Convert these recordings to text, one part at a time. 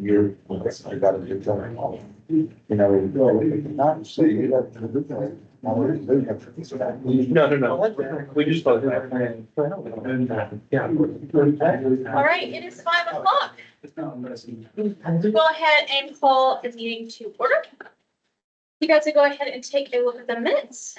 You're, I gotta do that. You know, not say you have to do that. No, we just thought that. Yeah. All right, it is 5 o'clock. Go ahead and call the meeting to order. You guys will go ahead and take a look at the minutes.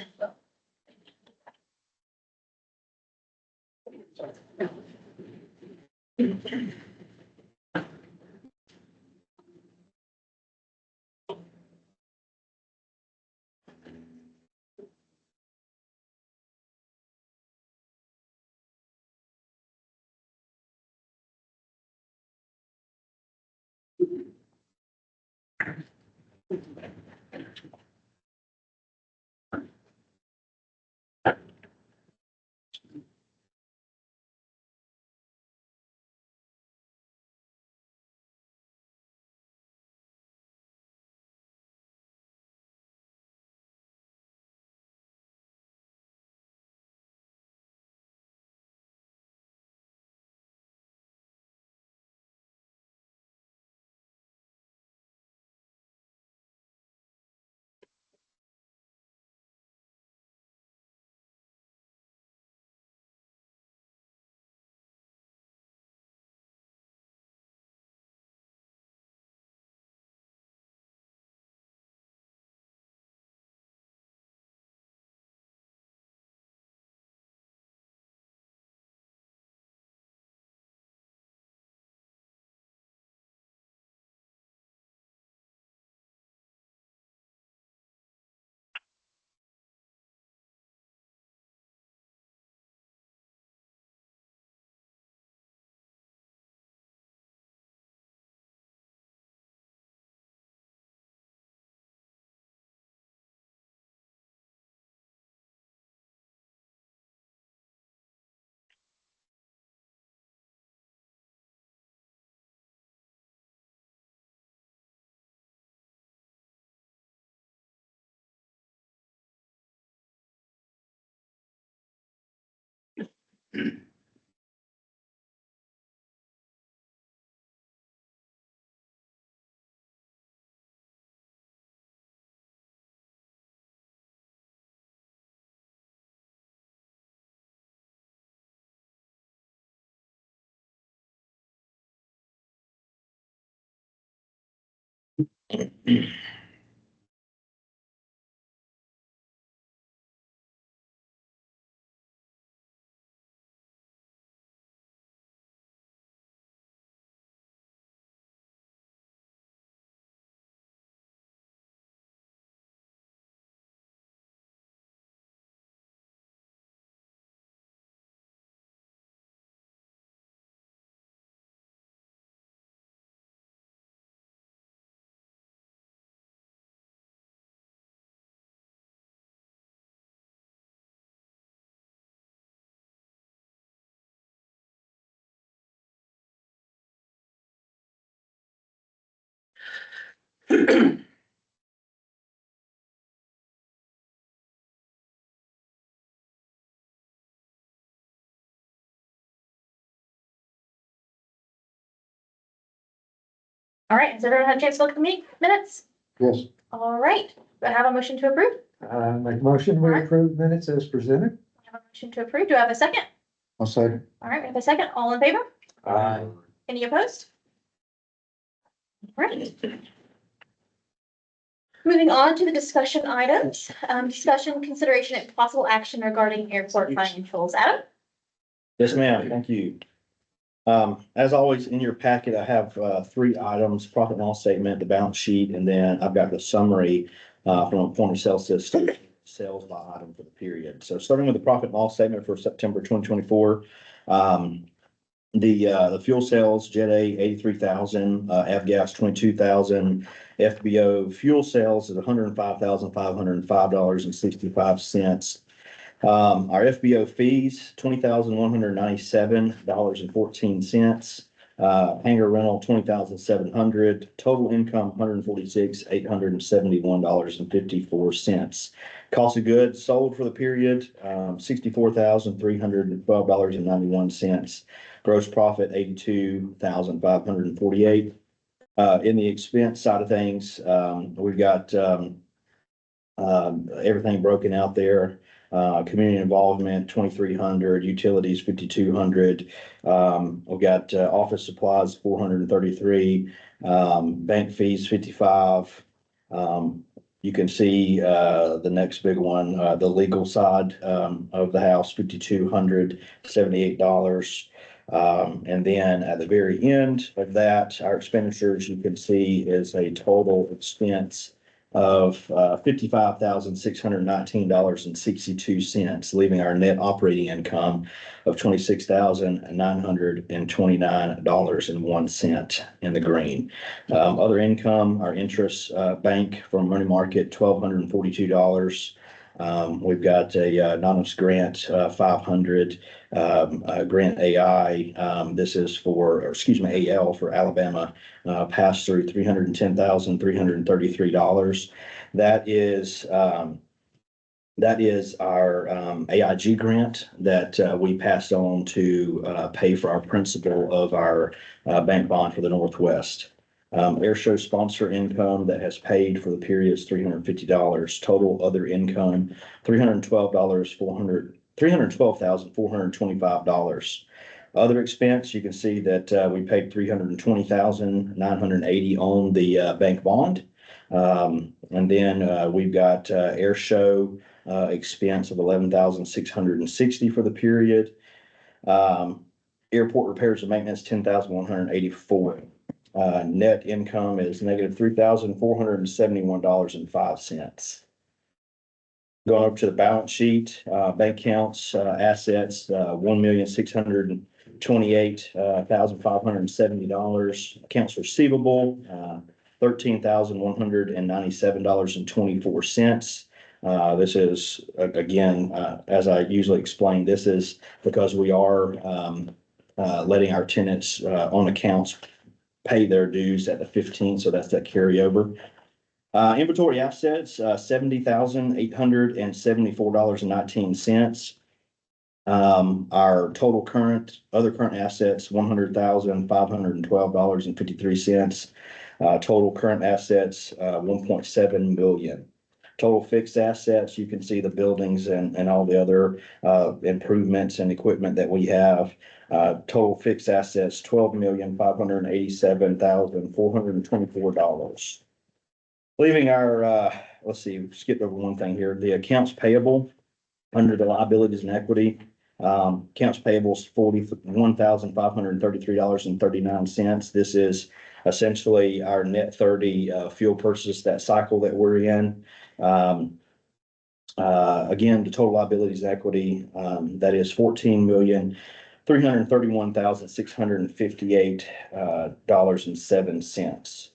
All right, has everyone had a chance to look at the minutes? Yes. All right, do I have a motion to approve? Make motion, we approve minutes as presented. I have a motion to approve. Do I have a second? I'll say. All right, we have a second. All in favor? Any opposed? All right. Moving on to the discussion items, discussion, consideration, and possible action regarding airport financials. Adam? Yes, ma'am. Thank you. As always, in your packet, I have, three items: profit and loss statement, the balance sheet, and then I've got the summary, from a point of sale system, sales by item for the period. So starting with the profit and loss statement for September 2024, the fuel sales, Jet A, 83,000, Avgas, 22,000, FBO fuel sales is $105,505.65. Our FBO fees, $20,197.14. Hangar rental, $20,700. Total income, $146,871.54. Cost of goods sold for the period, $64,312.91. Gross profit, $82,548. In the expense side of things, we've got, everything broken out there. Community involvement, 2,300, utilities, 5,200. We've got, office supplies, 433, bank fees, 55. You can see, the next big one, the legal side, of the house, $5,278. And then at the very end of that, our expenditures, you can see is a total expense of $55,619.62, leaving our net operating income of $26,929.01 in the green. Other income, our interest bank from money market, $1,242. We've got a anonymous grant, 500, grant AI. This is for, or excuse me, AL for Alabama, passed through $310,333. That is our AIG grant that we passed on to pay for our principal of our bank bond for the Northwest. Air show sponsor income that has paid for the period is $350. Total other income, $312,425. Other expense, you can see that we paid $320,980 on the bank bond. And then we've got air show expense of $11,660 for the period. Airport repairs and maintenance, $10,184. Net income is negative $3,471.05. Going over to the balance sheet, bank accounts, assets, $1,628,570. Accounts receivable, $13,197.24. This is, again, as I usually explain, this is because we are letting our tenants on accounts pay their dues at the 15th, so that's that carryover. Inventory assets, $70,874.19. Our total other current assets, $100,512.53. Total current assets, $1.7 million. Total fixed assets, you can see the buildings and all the other improvements and equipment that we have. Total fixed assets, $12,587,424. Leaving our, let's see, skip over one thing here. The accounts payable under the liabilities and equity, accounts payable is $41,533.39. This is essentially our net 30 fuel purchase, that cycle that we're in. Again, the total liabilities and equity, that is $14,331,658.07.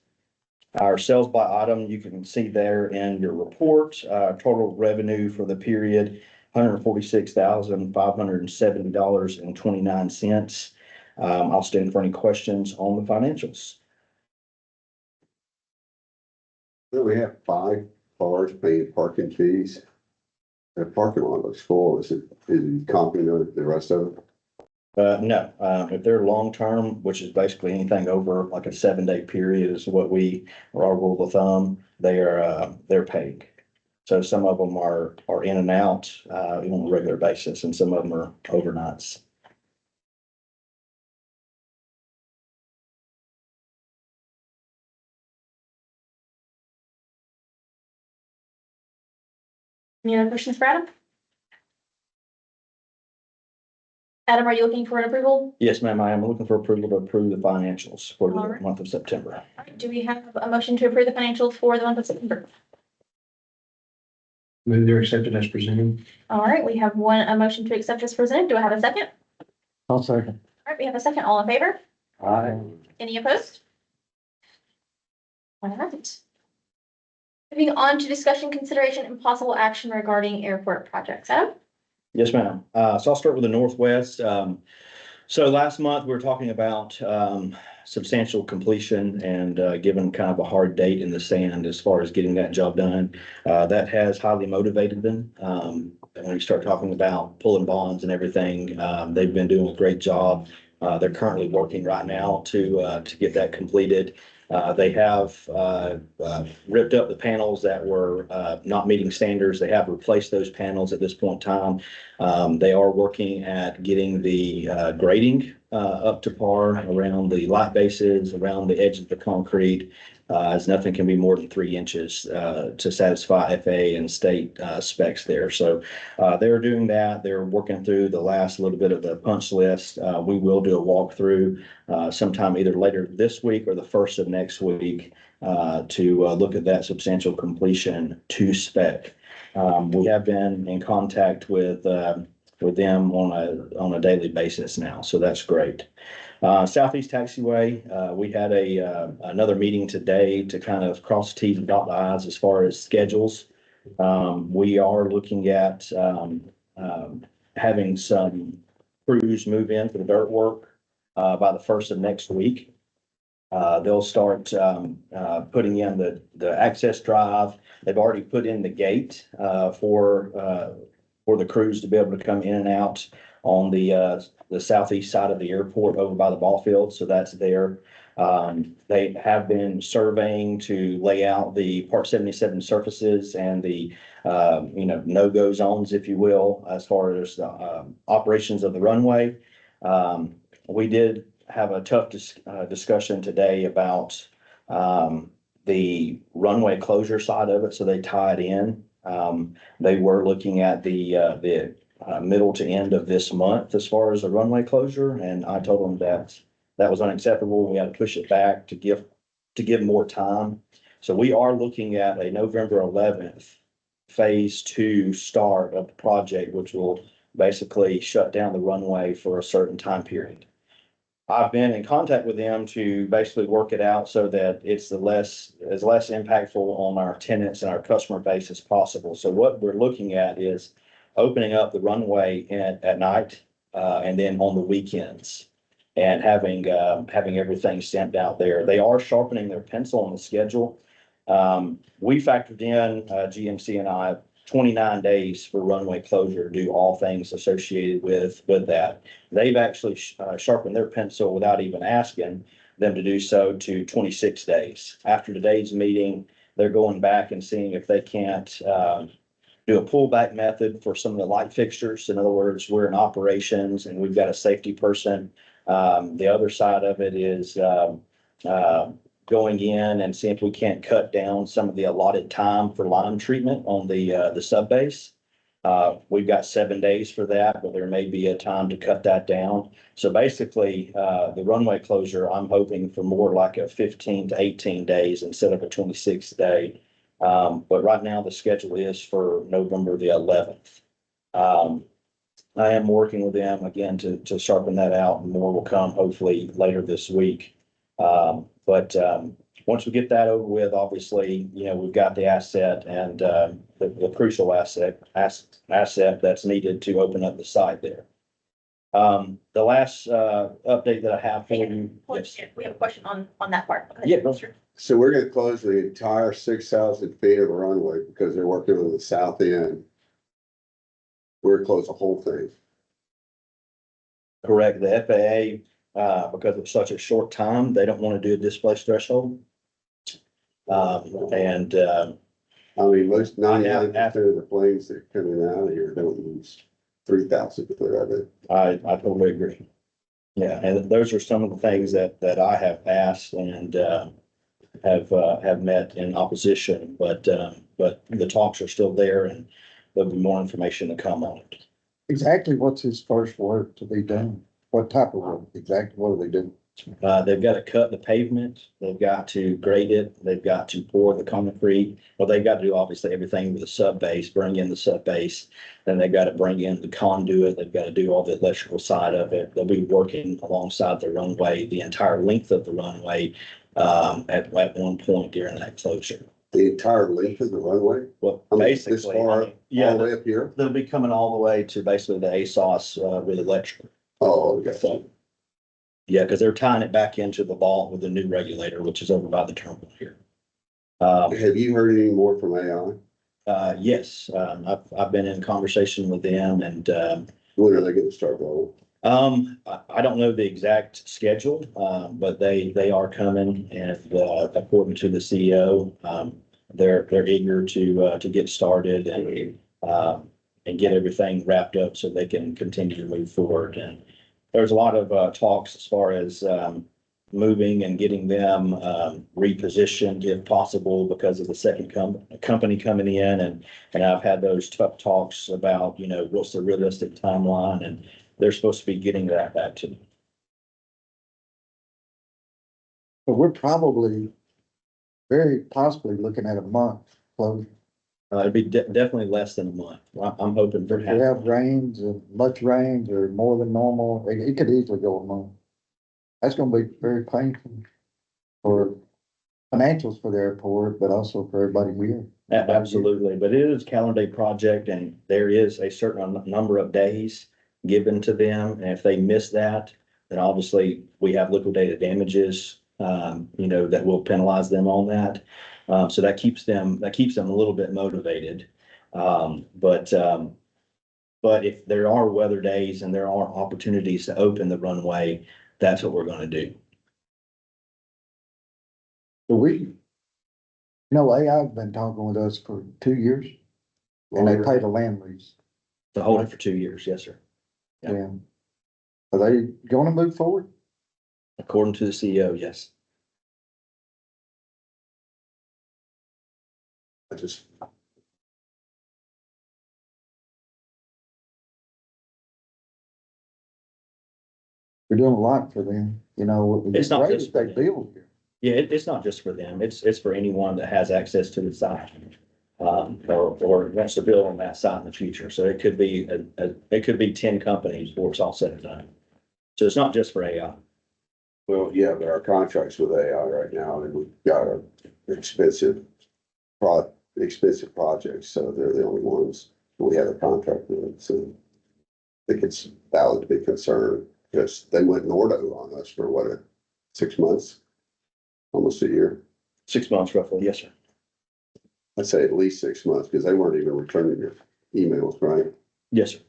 Our sales by item, you can see there in your report, total revenue for the period, $146,570.29. I'll stand for any questions on the financials. Then we have 5 cars paying parking fees. The parking lot looks full. Is it comping the rest of it? No, if they're long-term, which is basically anything over like a 7-day period is what our rule of thumb, they're paid. So some of them are in and out, on a regular basis, and some of them are overnights. Any other questions for Adam? Adam, are you looking for an approval? Yes, ma'am, I am looking for approval to approve the financials for All the right. month of September. All right, do we have a motion to approve the financials for the month of September? Move their accepted as presented. All right, we have a motion to accept as presented. Do I have a second? I'll second. All right, we have a second. All in favor? Aye. Any opposed? All right. Moving on to discussion, consideration, and possible action regarding airport projects. Adam? Yes, ma'am. So I'll start with the Northwest. So last month, we were talking about substantial completion and given kind of a hard date in the sand as far as getting that job done. That has highly motivated them. When we start talking about pulling bonds and everything, they've been doing a great job They're currently working right now to get that completed. They have ripped up the panels that were not meeting standards. They have replaced those panels at this point in time. They are working at getting the grading up to par around the light bases, around the edge of the concrete, as nothing can be more than 3 inches to satisfy FAA and state specs there. So they're doing that. They're working through the last little bit of the punch list. We will do a walkthrough sometime either later this week or the first of next week to look at that substantial completion to spec. We have been in contact with them on a daily basis now, so that's great. Southeast Taxiway, we had another meeting today to kind of cross the T's and dot the I's as far as schedules. We are looking at having some crews move in for the dirt work by the first of next week. They'll start putting in the access drive. They've already put in the gate for the crews to be able to come in and out on the southeast side of the airport over by the ball field. So that's there. They have been surveying to lay out the Part 77 surfaces and the no-go zones, if you will, as far as the operations of the runway. We did have a tough discussion today about the runway closure side of it, so they tied in. They were looking at the middle to end of this month as far as the runway closure, and I told them that was unacceptable. We had to push it back to give more time. So we are looking at a November 11th phase 2 start of the project, which will basically shut down the runway for a certain time period. I've been in contact with them to basically work it out so that it's less impactful on our tenants and our customer base as possible. So what we're looking at is opening up the runway at night and then on the weekends and having everything stamped out there. They are sharpening their pencil on the schedule. We factored in, GMC and I, 29 days for runway closure, do all things associated with that. They've actually sharpened their pencil without even asking them to do so to 26 days. After today's meeting, they're going back and seeing if they can't do a pullback method for some of the light fixtures. In other words, we're in operations and we've got a safety person. The other side of it is going in and see if we can't cut down some of the allotted time for line treatment on the sub base. We've got 7 days for that, but there may be a time to cut that down. So basically, the runway closure, I'm hoping for more like a 15 to 18 days instead of a 26 day. But right now the schedule is for November the 11th. I am working with them again to sharpen that out, and more will come hopefully later this week. But once we get that over with, obviously, we've got the asset and the crucial asset that's needed to open up the site there. The last update that I have for you. Yes. We have a question on that part. Yeah, go Sure. So we're gonna close the entire 6,000 feet of the runway because they're working on the south end. We're gonna close the whole thing. Correct. The FAA, because of such a short time, they don't want to do a displaced threshold. I mean, most 99% of the planes that are coming out of here don't use 3,000 foot of it. I totally agree. Yeah, and those are some of the things that I have asked and have met in opposition, but the talks are still there and there'll be more information to come on it. Exactly what's his first work to be done? What type of work? Exactly what are they doing? They've got to cut the pavement, they've got to grade it, they've got to pour the concrete. Well, they've got to do obviously everything with the sub base, bring in the sub base. Then they've got to bring in the conduit, they've got to do all the electrical side of it. They'll be working alongside the runway, the entire length of the runway at one point during that closure. The entire length of the runway? Well, I mean, this basically, far, all the way up here? they'll be coming all the way to basically the ASOS with electrical. Oh, okay. So, yeah, because they're tying it back into the vault with the new regulator, which is over by the terminal here. Have you heard any more from AI? Yes, I've been in conversation with them and When are they gonna start rolling? I don't know the exact schedule, but they are coming and, according to the CEO, they're eager to get started and get everything wrapped up so they can continue to move forward. And there's a lot of, talks as far as, moving and getting them, repositioned if possible because of the second company coming in. And I've had those tough talks about, what's the realistic timeline, and they're supposed to be getting that back to me. But we're probably very possibly looking at a month closure. It'd be definitely less than a month. I'm hoping for If half. we have rains and much rains or more than normal, it could easily go a month. That's gonna be very painful for financials for the airport, but also for everybody here. Absolutely, but it is a calendar day project and there is a certain number of days given to them. And if they miss that, then obviously we have liquidated damages, that will penalize them on that. So that keeps them a little bit motivated. But if there are weather days and there are opportunities to open the runway, that's what we're gonna do. So AI's been talking with us for 2 years and they paid a land lease. To hold it for 2 years, yes, sir. Yeah. Yeah. Are they gonna move forward? According to the CEO, yes. I just, We're doing a lot for them, It's not great just if they for them. build here. Yeah, it's not just for them. It's for anyone that has access to the site. Or wants to build on that site in the future. So it could be, it could be 10 companies before it's all said and done. So it's not just for AI. well, yeah, but our contracts with AI right now, and we've got a expensive projects, so they're the only ones we have a contract with, so. I think it's valid to be concerned, because they went Nordo on us for what, 6 months? Almost a year. 6 months roughly, yes, sir. I'd say at least 6 months, because they weren't even returning your emails, right? Yes, sir.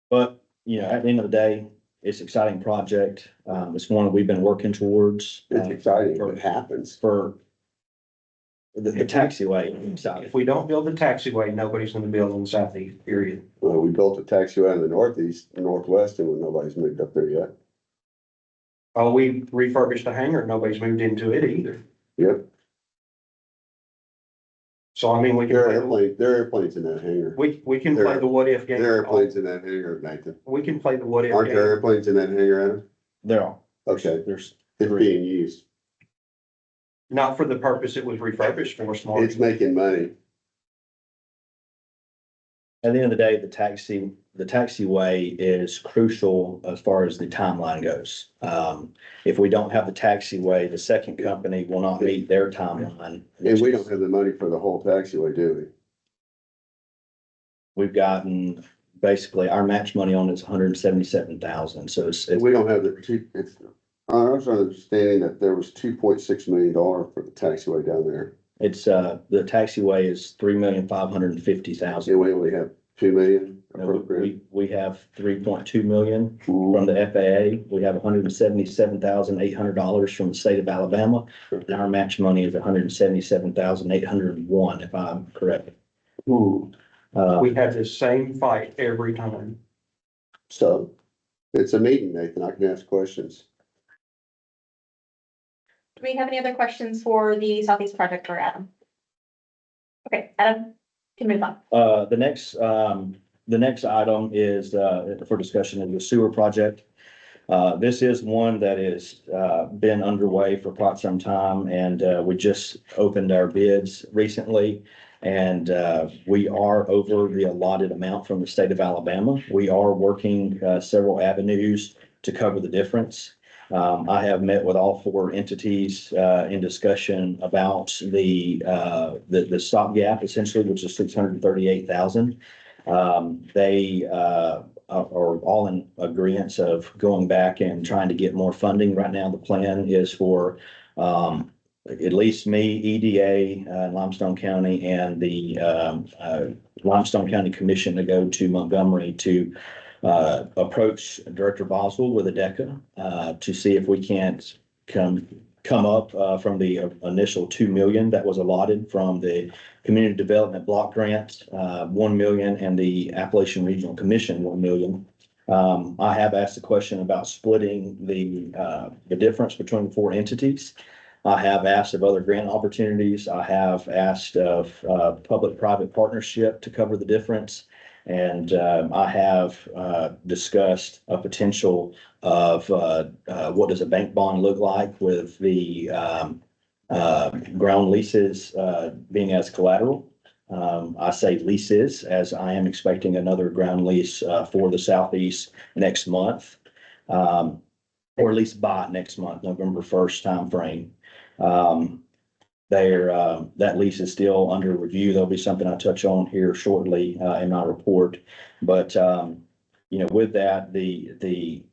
But, at the end of the day, it's an exciting project. It's one that we've been working towards. It's exciting if it happens. For the taxiway, exciting. If we don't build the taxiway, nobody's gonna build on the southeast, period. Well, we built a taxiway in the northeast, northwest, and nobody's moved up there yet. Oh, we refurbished the hangar, nobody's moved into it either. Yep, So I mean, we can, there are airplanes in that hangar. we can play the what if game. There are airplanes in that hangar, Nathan. We can play the what if Aren't there game. airplanes in that hangar, Adam? There are. Okay, There's it's three. being used. Not for the purpose it was refurbished for, smart. It's making money. At the end of the day, the taxiway is crucial as far as the timeline goes. If we don't have the taxiway, the second company will not meet their timeline. And we don't have the money for the whole taxiway, do We've gotten, basically, our match money on it's 177,000, so it's, we? We don't have I was understanding that there was $2.6 million for the taxiway down there. the taxiway is 3,550,000. And we only have 2 million appropriate. We have 3.2 million from the FAA. We have $177,800 from the state of Alabama. And our match money is $177,801, if I'm correct. Ooh. We have the same fight every time. So it's a meeting, Nathan. I can ask questions. Do we have any other questions for the Southeast project for Adam? Okay, Adam, can move on. The next item is, for discussion is the sewer project. This is one that is, been underway for quite some time, and, we just opened our bids recently. And, we are over the allotted amount from the state of Alabama. We are working, several avenues to cover the difference. I have met with all 4 entities, in discussion about the stopgap essentially, which is 638,000. They, are all in agreement of going back and trying to get more funding. Right now, the plan is for, at least me, EDA, Limestone County, and the Limestone County Commission to go to Montgomery to approach Director Boswell with ADECA to see if we can't come up from the initial 2 million that was allotted from the Community Development Block Grant, 1 million, and the Appalachian Regional Commission, 1 million. I have asked a question about splitting the difference between the four entities. I have asked of other grant opportunities. I have asked of public-private partnership to cover the difference. And I have discussed a potential of what does a bank bond look like with the ground leases being as collateral. I say leases as I am expecting another ground lease for the Southeast next month, or at least by next month, November 1st timeframe. That lease is still under review. There'll be something I touch on here shortly in my report. But with that, the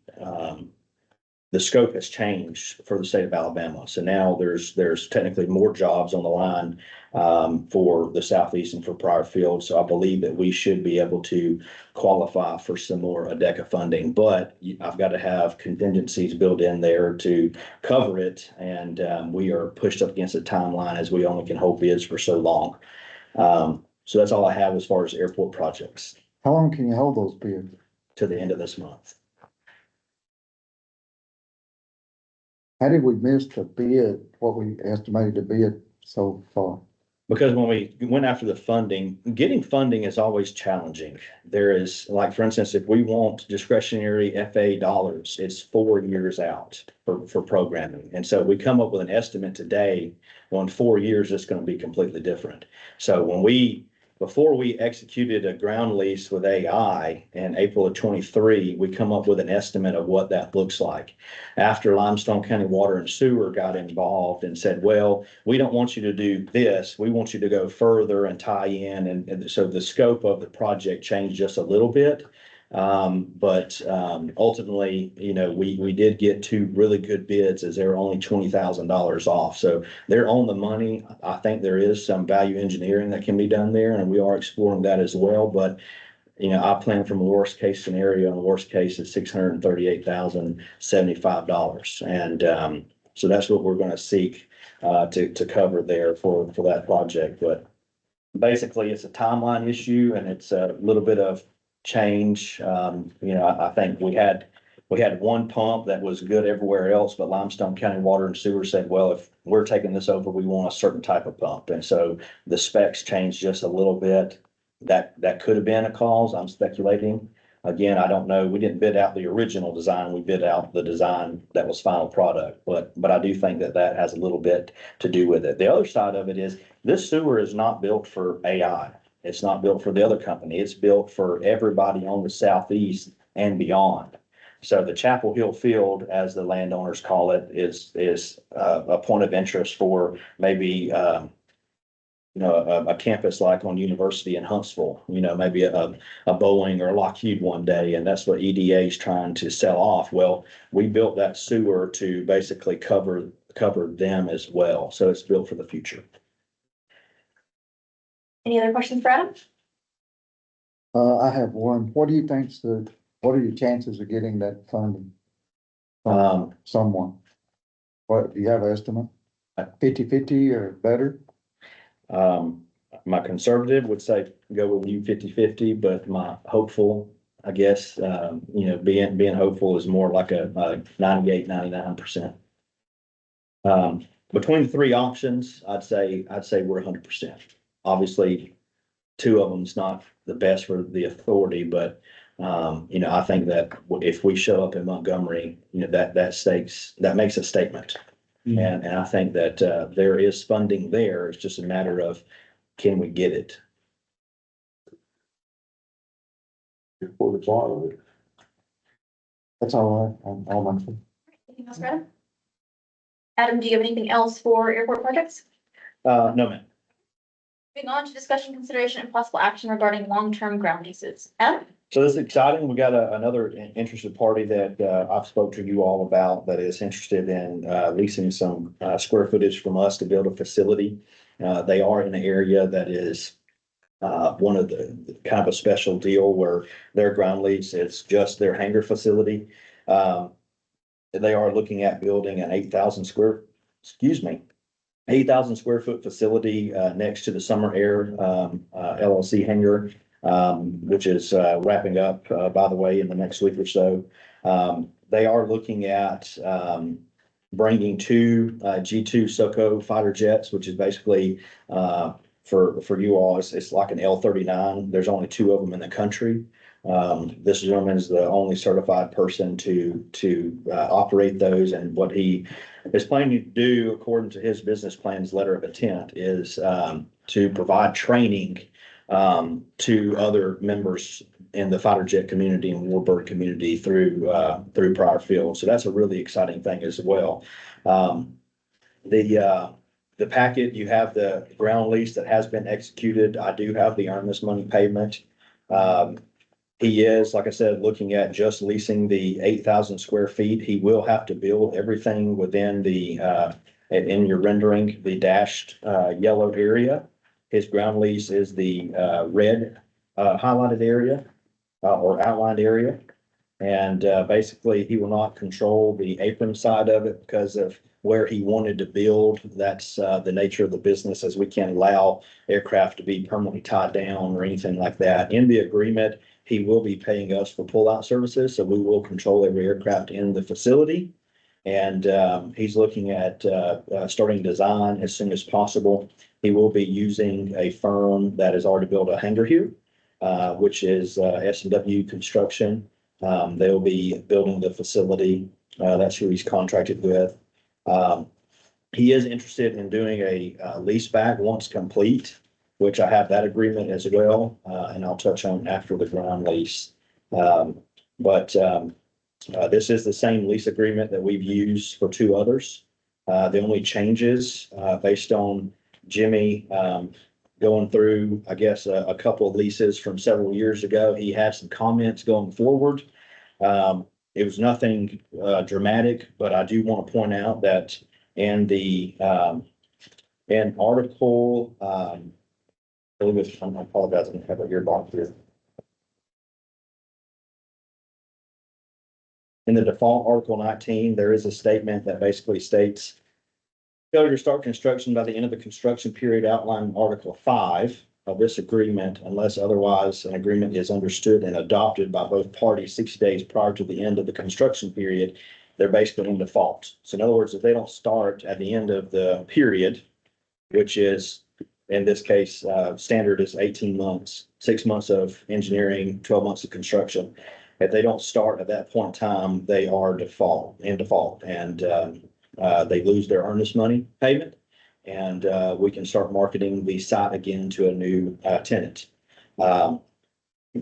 scope has changed for the state of Alabama. So now there's technically more jobs on the line for the Southeast and for Pryor Field. So I believe that we should be able to qualify for some more ADECA funding, but I've got to have contingencies built in there to cover it. And we are pushed up against a timeline as we only can hold bids for so long. So that's all I have as far as airport projects How long can you hold those bids? to the end of this month. How did we miss the bid, what we estimated to bid so far? Because when we went after the funding, getting funding is always challenging. There is, like, for instance, if we want discretionary FA dollars, it's 4 years out for programming. And so we come up with an estimate today, well, in 4 years, it's going to be completely different. So before we executed a ground lease with AI in April of 23, we come up with an estimate of what that looks like. After Limestone County Water and Sewer got involved and said, well, we don't want you to do this. We want you to go further and tie in. And so the scope of the project changed just a little bit. But ultimately, we did get two really good bids as they were only $20,000 off. So they're on the money. I think there is some value engineering that can be done there, and we are exploring that as well. But, I plan from a worst case scenario, and the worst case is $638,075. And so that's what we're going to seek to cover there for that project. But basically, it's a timeline issue, and it's a little bit of change. I think we had one pump that was good everywhere else, but Limestone County Water and Sewer said, well, if we're taking this over, we want a certain type of pump. And so the specs changed just a little bit. That could have been a cause. I'm speculating. Again, I don't know. We didn't bid out the original design. We bid out the design that was final product. But I do think that has a little bit to do with it. The other side of it is this sewer is not built for AI. It's not built for the other company. It's built for everybody on the Southeast and beyond. So the Chapel Hill Field, as the landowners call it, is a point of interest for maybe a campus like on University in Huntsville. Maybe a Boeing or a Lockheed one day, and that's what EDA is trying to sell off. Well, we built that sewer to basically cover them as well. So it's built for the future. Any other questions for Adam? I have one. What are your chances of getting that funding? Um, From someone? What, do you have an estimate? 50-50 or better? My conservative would say go with you 50-50, but my hopeful, I guess, being hopeful is more like a 98-99%. Between the three options, I'd say we're 100%. Obviously, two of them's not the best for the authority, but I think that if we show up in Montgomery, that makes a statement. And I think that there is funding there. It's just a matter of, can we get it? For the bottom. That's all right. All my. Anything else for Adam? Adam, do you have anything else for airport projects? No, ma'am. Moving on to discussion, consideration, and possible action regarding long-term ground leases. Adam? So this is exciting. We got another interested party that I've spoke to you all about that is interested in leasing some square footage from us to build a facility. They are in an area that is one of the kind of a special deal where their ground lease is just their hangar facility. They are looking at building an 8,000 square foot facility next to the Summer Air LLC hangar, which is wrapping up, by the way, in the next week or so. They are looking at bringing two G2 Soko fighter jets, which is basically for you all, it's like an L-39. There's only two of them in the country. This gentleman is the only certified person to operate those, and what he is planning to do, according to his business plan's letter of intent, is to provide training to other members in the fighter jet community and warbird community through Pryor Field. So that's a really exciting thing as well. The packet, you have the ground lease that has been executed. I do have the earnest money payment. He is, like I said, looking at just leasing the 8,000 square feet. He will have to build everything within the, in your rendering, the dashed yellow area. His ground lease is the red highlighted area or outlined area. And basically, he will not control the apron side of it because of where he wanted to build. That's the nature of the business, as we can't allow aircraft to be permanently tied down or anything like that. In the agreement, he will be paying us for pull-out services, so we will control every aircraft in the facility. And he's looking at starting design as soon as possible. He will be using a firm that has already built a hangar here, which is S&W Construction. They'll be building the facility. That's who he's contracted with. He is interested in doing a lease back once complete, which I have that agreement as well, and I'll touch on after the ground lease. This is the same lease agreement that we've used for two others. The only changes based on Jimmy going through, I guess, a couple of leases from several years ago. He had some comments going forward. It was nothing dramatic, but I do want to point out that in the in article, I apologize, I don't have it here box here. In the default Article 19, there is a statement that basically states failure to start construction by the end of the construction period outlined in Article 5 of this agreement, unless otherwise an agreement is understood and adopted by both parties 60 days prior to the end of the construction period, they're basically in default. So in other words, if they don't start at the end of the period, which is, in this case, standard is 18 months, 6 months of engineering, 12 months of construction. If they don't start at that point in time, they are in default, and they lose their earnest money payment, and we can start marketing the site again to a new tenant. The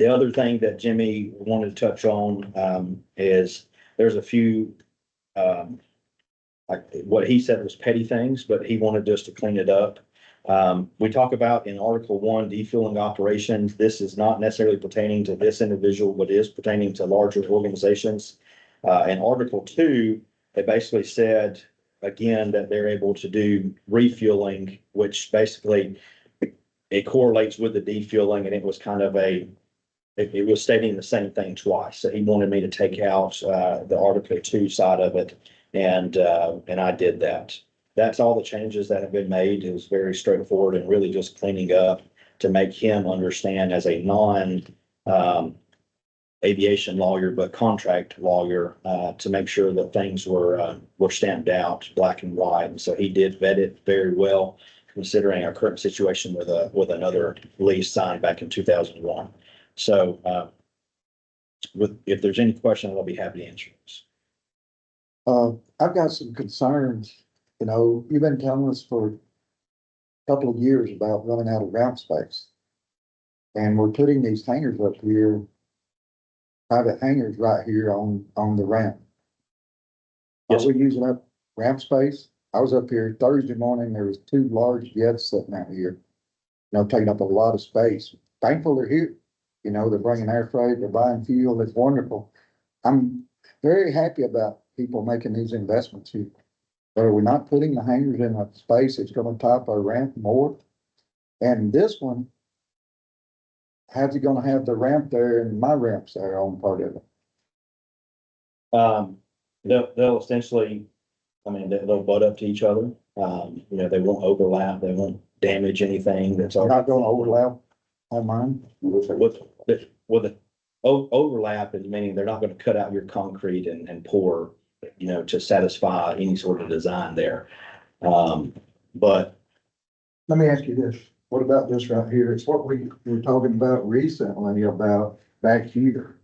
other thing that Jimmy wanted to touch on is there's a few, like what he said was petty things, but he wanted us to clean it up. We talk about in Article 1, defueling operations. This is not necessarily pertaining to this individual, but is pertaining to larger organizations. In Article 2, it basically said, again, that they're able to do refueling, which basically it correlates with the defueling, and it was kind of it was stating the same thing twice. So he wanted me to take out the Article 2 side of it, and I did that. That's all the changes that have been made. It was very straightforward and really just cleaning up to make him understand as a aviation lawyer, but contract lawyer, to make sure that things were stamped out black and white. And so he did vet it very well, considering our current situation with another lease signed back in 2001. So if there's any questions, I'll be happy to answer those. I've got some concerns. You know, you've been telling us for a couple of years about running out of ground space. And we're putting these hangars up here, private hangars right here on the ramp. Yes. Are we using up ramp space? I was up here Thursday morning, there was two large jets sitting out here. taking up a lot of space. Thankful they're here. They're bringing air freight, they're buying fuel, it's wonderful. I'm very happy about people making these investments here. But are we not putting the hangars in a space that's gonna top our ramp more? And this one, how's it gonna have the ramp there and my ramp's there on part of it? They'll essentially, they'll butt up to each other. They won't overlap, they won't damage anything that's already. Not gonna overlap on mine? With the overlap is meaning they're not gonna cut out your concrete and pour, to satisfy any sort of design there. But Let me ask you this, what about this right here? It's what we were talking about recently about back here.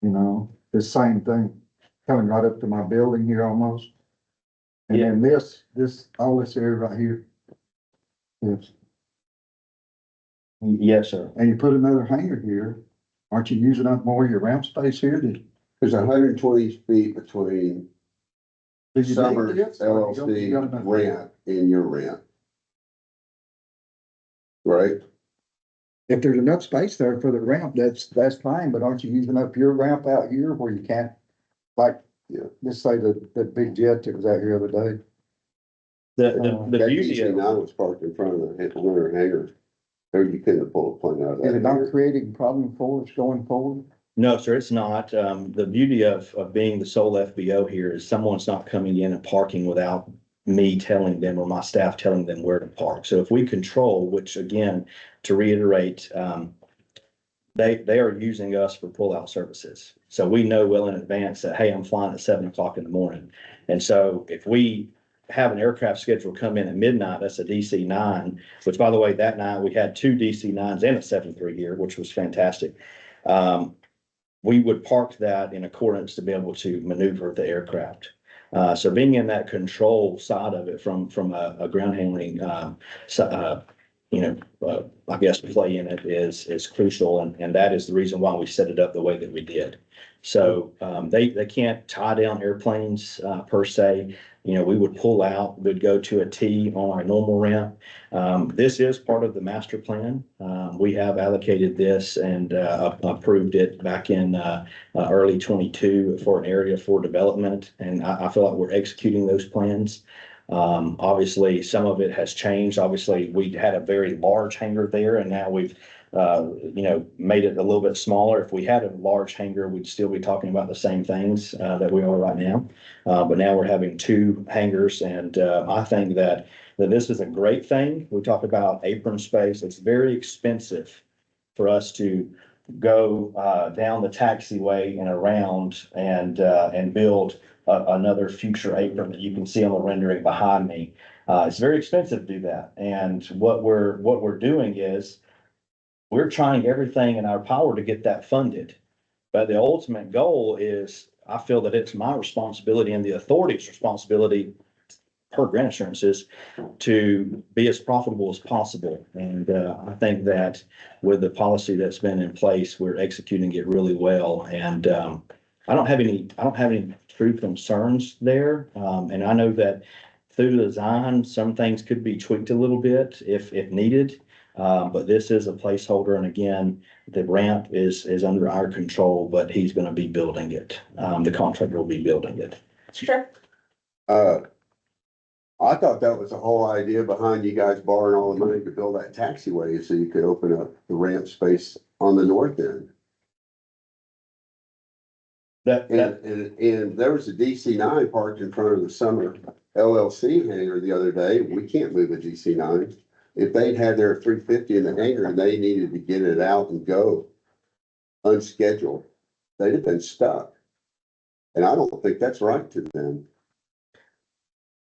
The same thing, coming right up to my building here almost. And then all this area right here. Yes, yes, sir. and you put another hangar here, aren't you using up more of your ramp space here? There's 120 feet between Did you Summer dig this? LLC You got enough- ramp and your ramp. Right? If there's enough space there for the ramp, that's fine, but aren't you using up your ramp out here where you can't? Like, Yeah. let's say that big jet that was out here the other day. The That beauty of. DC-9 was parked in front of the winter hangar. There you couldn't have pulled a plane out of Is that it not hangar. creating problem for us going forward? No, sir, it's not. The beauty of being the sole FBO here is someone's not coming in and parking without me telling them or my staff telling them where to park. So if we control, which again, to reiterate, they are using us for pull-out services. So we know well in advance that, hey, I'm flying at 7 o'clock in the morning. And so if we have an aircraft schedule come in at midnight, that's a DC-9, which by the way, that night we had two DC-9s and a 7-3 here, which was fantastic. We would park that in accordance to be able to maneuver the aircraft. So being in that control side of it from a ground handling, I guess play in it is crucial, and that is the reason why we set it up the way that we did. So they can't tie down airplanes per se. We would pull out, we'd go to a T on our normal ramp. This is part of the master plan. We have allocated this and approved it back in early 22 for an area for development, and I feel like we're executing those plans. Obviously, some of it has changed. Obviously, we had a very large hangar there, and now we've made it a little bit smaller. If we had a large hangar, we'd still be talking about the same things that we are right now. But now we're having two hangars, and I think that this is a great thing. We talk about apron space. It's very expensive for us to go down the taxiway and around and build another future apron that you can see on the rendering behind me. It's very expensive to do that. And what we're doing is we're trying everything in our power to get that funded. But the ultimate goal is, I feel that it's my responsibility and the authority's responsibility per grant assurances to be as profitable as possible. And I think that with the policy that's been in place, we're executing it really well. And I don't have any true concerns there. And I know that through the design, some things could be tweaked a little bit if needed. But this is a placeholder. And again, the ramp is under our control, but he's going to be building it. The contractor will be building it. Sure. I thought that was the whole idea behind you guys borrowing all the money to build that taxiway, so you could open up the ramp space on the north end. And there was a DC-9 parked in front of the Summer LLC hangar the other day. We can't move a DC-9. If they'd had their 350 in the hangar and they needed to get it out and go unscheduled, they'd have been stuck. And I don't think that's right to them.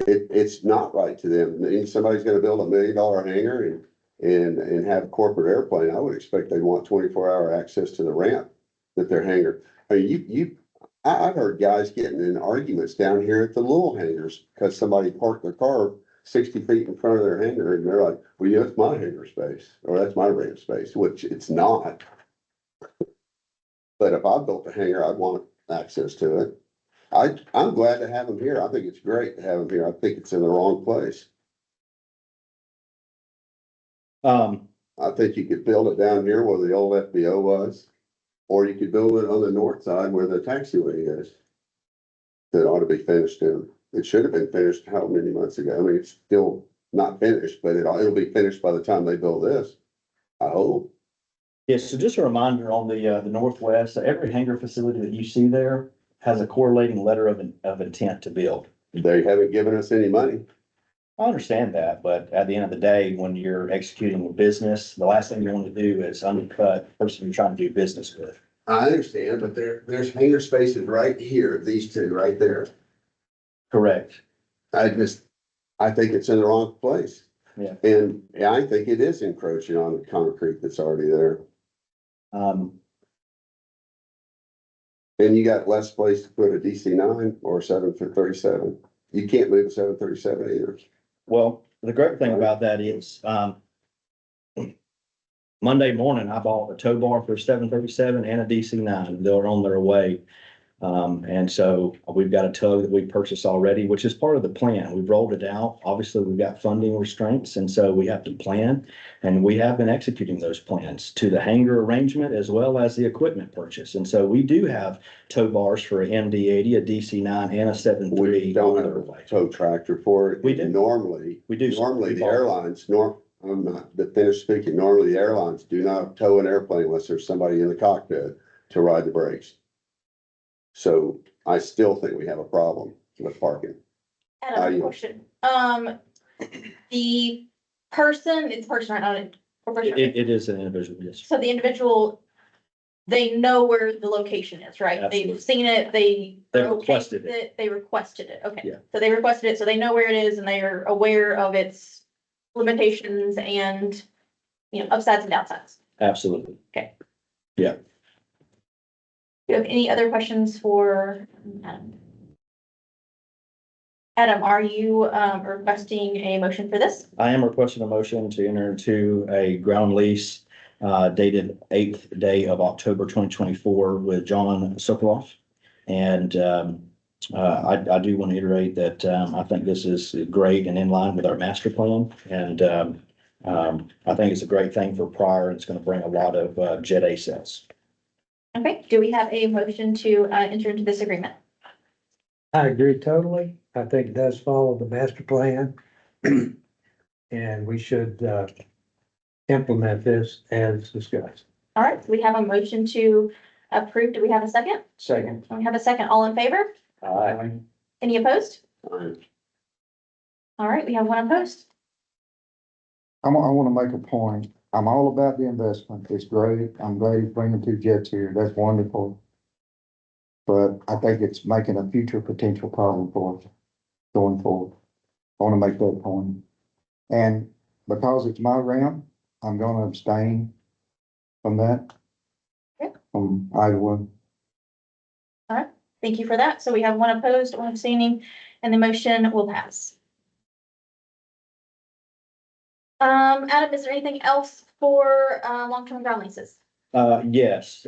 It's not right to them. If somebody's gonna build $1 million hangar and have a corporate airplane, I would expect they'd want 24-hour access to the ramp that their hangar. I mean, I've heard guys getting in arguments down here at the Louisville hangars because somebody parked their car 60 feet in front of their hangar, and they're like, well, yeah, that's my hangar space, or that's my ramp space, which it's not. But if I built a hangar, I'd want access to it. I'm glad to have them here. I think it's great to have them here. I think it's in the wrong place. I think you could build it down here where the old FBO was, or you could build it on the north side where the taxiway is. That ought to be finished it should have been finished how many months ago? I mean, it's still not finished, but it'll be finished by the time they build this. I hope. Yes, so just a reminder on the northwest, so every hangar facility that you see there has a correlating letter of intent to build. They haven't given us any money. I understand that, but at the end of the day, when you're executing a business, the last thing you want to do is undercut the person you're trying to do business with. I understand, but there's hangar spaces right here, these two right there. Correct. I think it's in the wrong place. Yeah. And yeah, I think it is encroaching on the concrete that's already there. Um, And you got less place to put a DC-9 or 737. You can't move a 737 either. well, the great thing about that is, Monday morning, I bought a tow bar for a 737 and a DC-9. They're on their way. And so we've got a tug that we purchased already, which is part of the plan. We've rolled it out. Obviously, we've got funding restraints, and so we have to plan. And we have been executing those plans to the hangar arrangement as well as the equipment purchase. And so we do have tow bars for a MD-80, a DC-9, and a 73. We don't on have their a way. tow tractor for it. We do. Normally, We do. normally We the bought- airlines, I'm not finished speaking. Normally the airlines do not tow an airplane unless there's somebody in the cockpit to ride the brakes. So I still think we have a problem with parking. Adam, you- question. The person, it's person, right, not a corporation. It is an individual, yes. So the individual, they know where the location is, right? Absolutely. They've seen it, They are okay requested with it. They requested it, okay. Yeah. So they requested it, so they know where it is and they are aware of its limitations and, upsides and downsides. Absolutely. Do you have any other questions for Adam? Adam, are you, requesting a motion for this? I am requesting a motion to enter into a ground lease dated 8th day of October 2024 with John Sokoloff. And I do want to iterate that I think this is great and in line with our master plan. And I think it's a great thing for Pryor. It's going to bring a lot of Jet A sales. Okay, do we have a motion to, enter into this agreement? I agree totally. I think it does follow the master plan. And we should, implement this as discussed. All right, we have a motion to approve. Do we have a second? Second. We have a second. All in favor? Aye. Any opposed? I- All right, we have one opposed. I want to make a point. I'm all about the investment. It's great. I'm glad he's bringing two jets here. That's wonderful. But I think it's making a future potential problem for us going forward. I want to make that point. And because it's my ramp, I'm gonna abstain from that. Okay. From either one. Thank you for that. So we have one opposed, one abstaining, and the motion will pass. Adam, is there anything else for, long-term ground leases? Yes,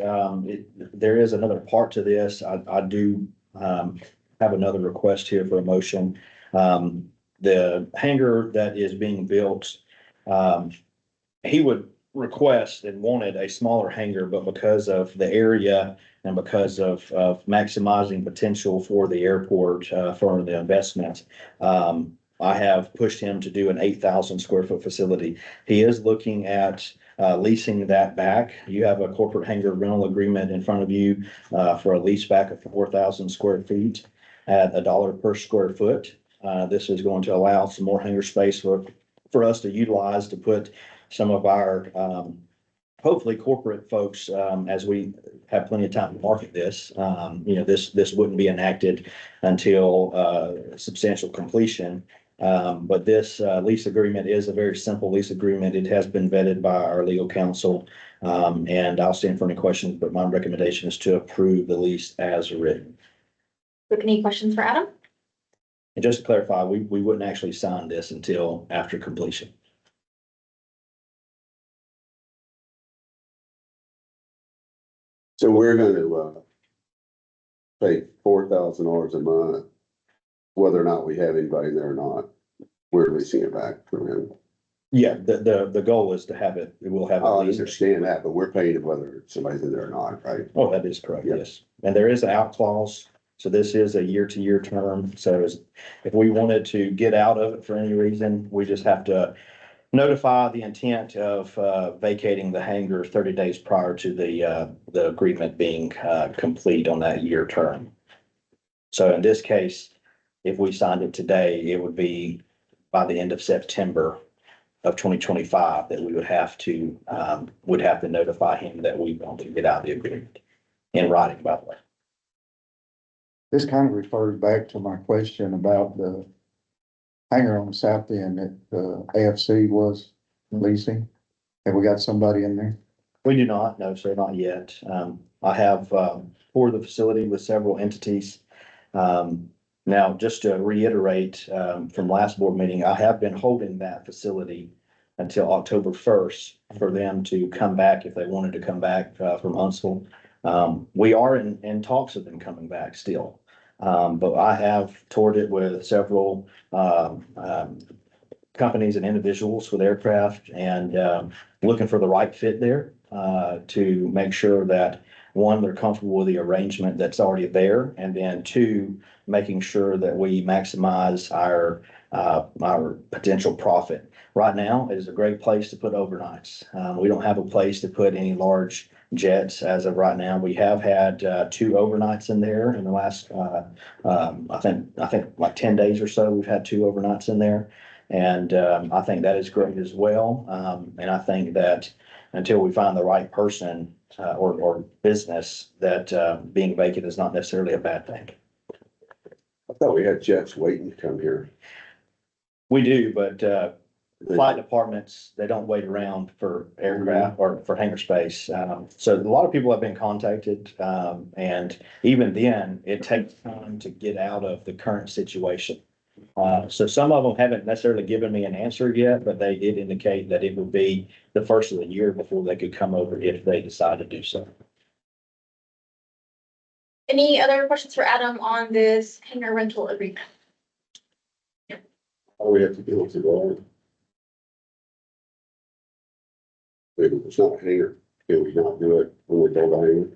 there is another part to this. I do have another request here for a motion. The hangar that is being built, he would request and wanted a smaller hangar, but because of the area and because of maximizing potential for the airport, for the investment, I have pushed him to do an 8,000 square foot facility. He is looking at leasing that back. You have a corporate hangar rental agreement in front of you for a lease back of 4,000 square feet at $1 per square foot. This is going to allow some more hangar space for us to utilize to put some of our hopefully corporate folks, as we have plenty of time to market this. This wouldn't be enacted until substantial completion. But this lease agreement is a very simple lease agreement. It has been vetted by our legal counsel. And I'll stand for any questions, but my recommendation is to approve the lease as written. Do you have any questions for Adam? And just to clarify, we wouldn't actually sign this until after completion. So we're gonna, pay $4,000 a month, whether or not we have anybody there or not. We're leasing it back from him. Yeah, the goal is to have it, we'll have. Oh, I at least- understand that, but we're paying it whether somebody's in there or not, right? Oh, that is correct, Yeah. yes. And there is an out clause. So this is a year-to-year term. So if we wanted to get out of it for any reason, we just have to notify the intent of vacating the hangar 30 days prior to the agreement being complete on that year term. So in this case, if we signed it today, it would be by the end of September of 2025 that we would have to notify him that we want to get out of the agreement in writing, by the way. This kind of refers back to my question about the hangar on the south end that AFC was leasing. Have we got somebody in there? We do not, no, sir, not yet. I have toured the facility with several entities. Now, just to reiterate, from last board meeting, I have been holding that facility until October 1st for them to come back if they wanted to come back from Huntsville. We are in talks of them coming back still. But I have toured it with several companies and individuals with aircraft and looking for the right fit there to make sure that, one, they're comfortable with the arrangement that's already there, and then two, making sure that we maximize our potential profit. Right now, it is a great place to put overnights. We don't have a place to put any large jets as of right now. We have had 2 overnights in there in the last, I think like 10 days or so, we've had 2 overnights in there. And I think that is great as well. And I think that until we find the right person or business, that being vacant is not necessarily a bad thing. I thought we had jets waiting to come here. We do, but flight departments, they don't wait around for aircraft or for hangar space. So a lot of people have been contacted, and even then, it takes time to get out of the current situation. So some of them haven't necessarily given me an answer yet, but they did indicate that it would be the first of the year before they could come over if they decide to do so. Any other questions for Adam on this hangar rental agreement? All we have to do is go. If it's not a hangar, can we not do it when we build a hangar?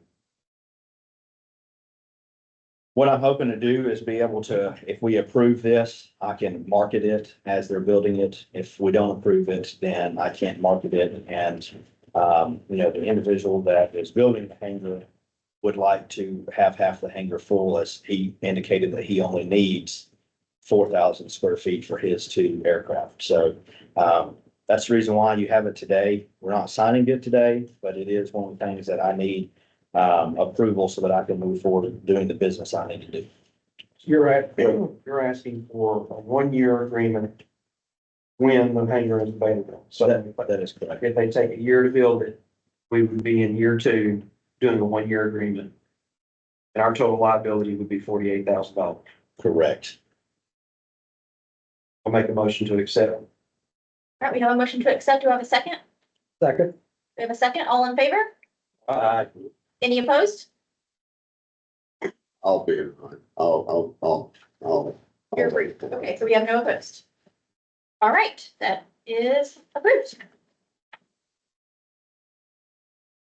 What I'm hoping to do is be able to, if we approve this, I can market it as they're building it. If we don't approve it, then I can't market it. And, the individual that is building the hangar would like to have half the hangar full, as he indicated that he only needs 4,000 square feet for his 2 aircraft. So, that's the reason why you have it today. We're not signing it today, but it is one of the things that I need approval so that I can move forward doing the business I need to do. You're asking for a 1-year agreement when the hangar is available. So That is correct. if they take a year to build it, we would be in year 2 doing a 1-year agreement. And our total liability would be $48,000. Correct. I'll make a motion to accept. All right, we have a motion to accept. Do I have a second? Second, We have a second. All in favor? Any opposed? I'll be in line. I'll. You're free. Okay, so we have no opposed. All right, that is approved.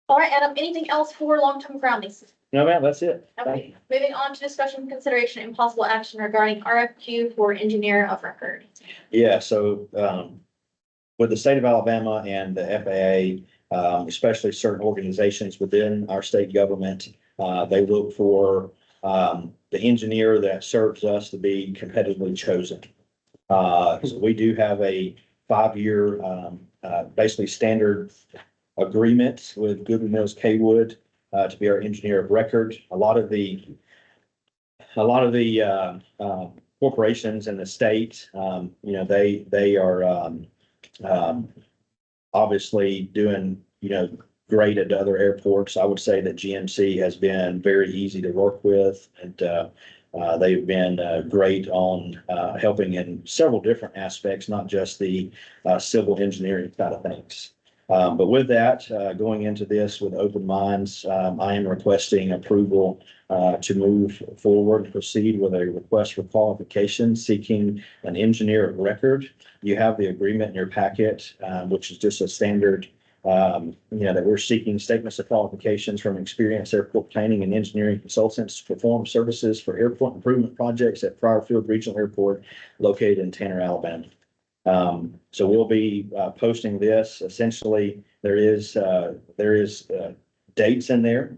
All right, Adam, anything else for long-term ground leases? No, ma'am, that's it. Okay, moving on to discussion, consideration, and possible action regarding RFQ for engineer of record. Yeah, so with the state of Alabama and the FAA, especially certain organizations within our state government, they look for the engineer that serves us to be competitively chosen. So we do have a 5-year, basically standard agreement with Goodwin Mills Kaywood to be our engineer of record. A lot of the corporations in the state, they are obviously doing, great at other airports. I would say that GMC has been very easy to work with, and they've been great on helping in several different aspects, not just the civil engineering side of things. But with that, going into this with open minds, I am requesting approval to move forward, proceed with a request for qualification, seeking an engineer of record. You have the agreement in your packet, which is just a standard, that we're seeking statements of qualifications from experienced airport planning and engineering consultants to perform services for airport improvement projects at Pryor Field Regional Airport located in Tanner, Alabama. So we'll be posting this. Essentially, there is dates in there.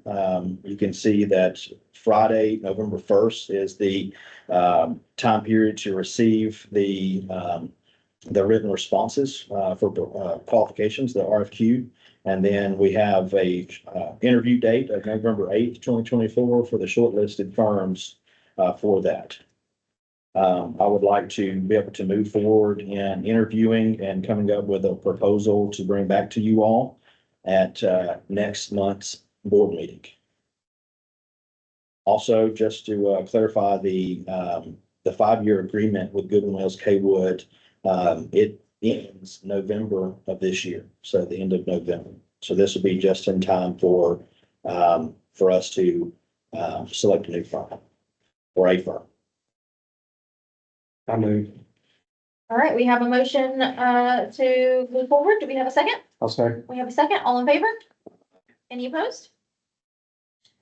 You can see that Friday, November 1st is the time period to receive the written responses for qualifications, the RFQ. And then we have a interview date of November 8th, 2024 for the shortlisted firms for that. I would like to be able to move forward in interviewing and coming up with a proposal to bring back to you all at next month's board meeting. Also, just to clarify the 5-year agreement with Goodwin Wells Kaywood, it ends November of this year, so the end of November. So this will be just in time for us to select a new firm or a firm. I move. All right, we have a motion to move forward. Do we have a second? I'll say, We have a second. All in favor? Any opposed?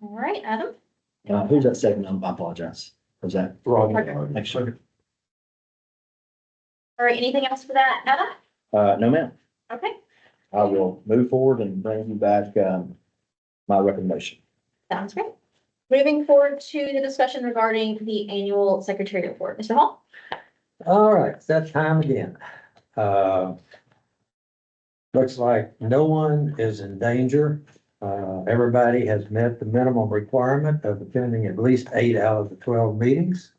All right, Adam. Who's that second? I apologize. Was that? Roger. Actually, All right, anything else for that, Adam? no, ma'am. Okay, I will move forward and bring you back my recommendation. sounds great. Moving forward to the discussion regarding the annual secretary report. Mr. Hall? All right, it's that time again. Looks like no one is in danger. Everybody has met the minimum requirement of attending at least 8 out of the 12 meetings,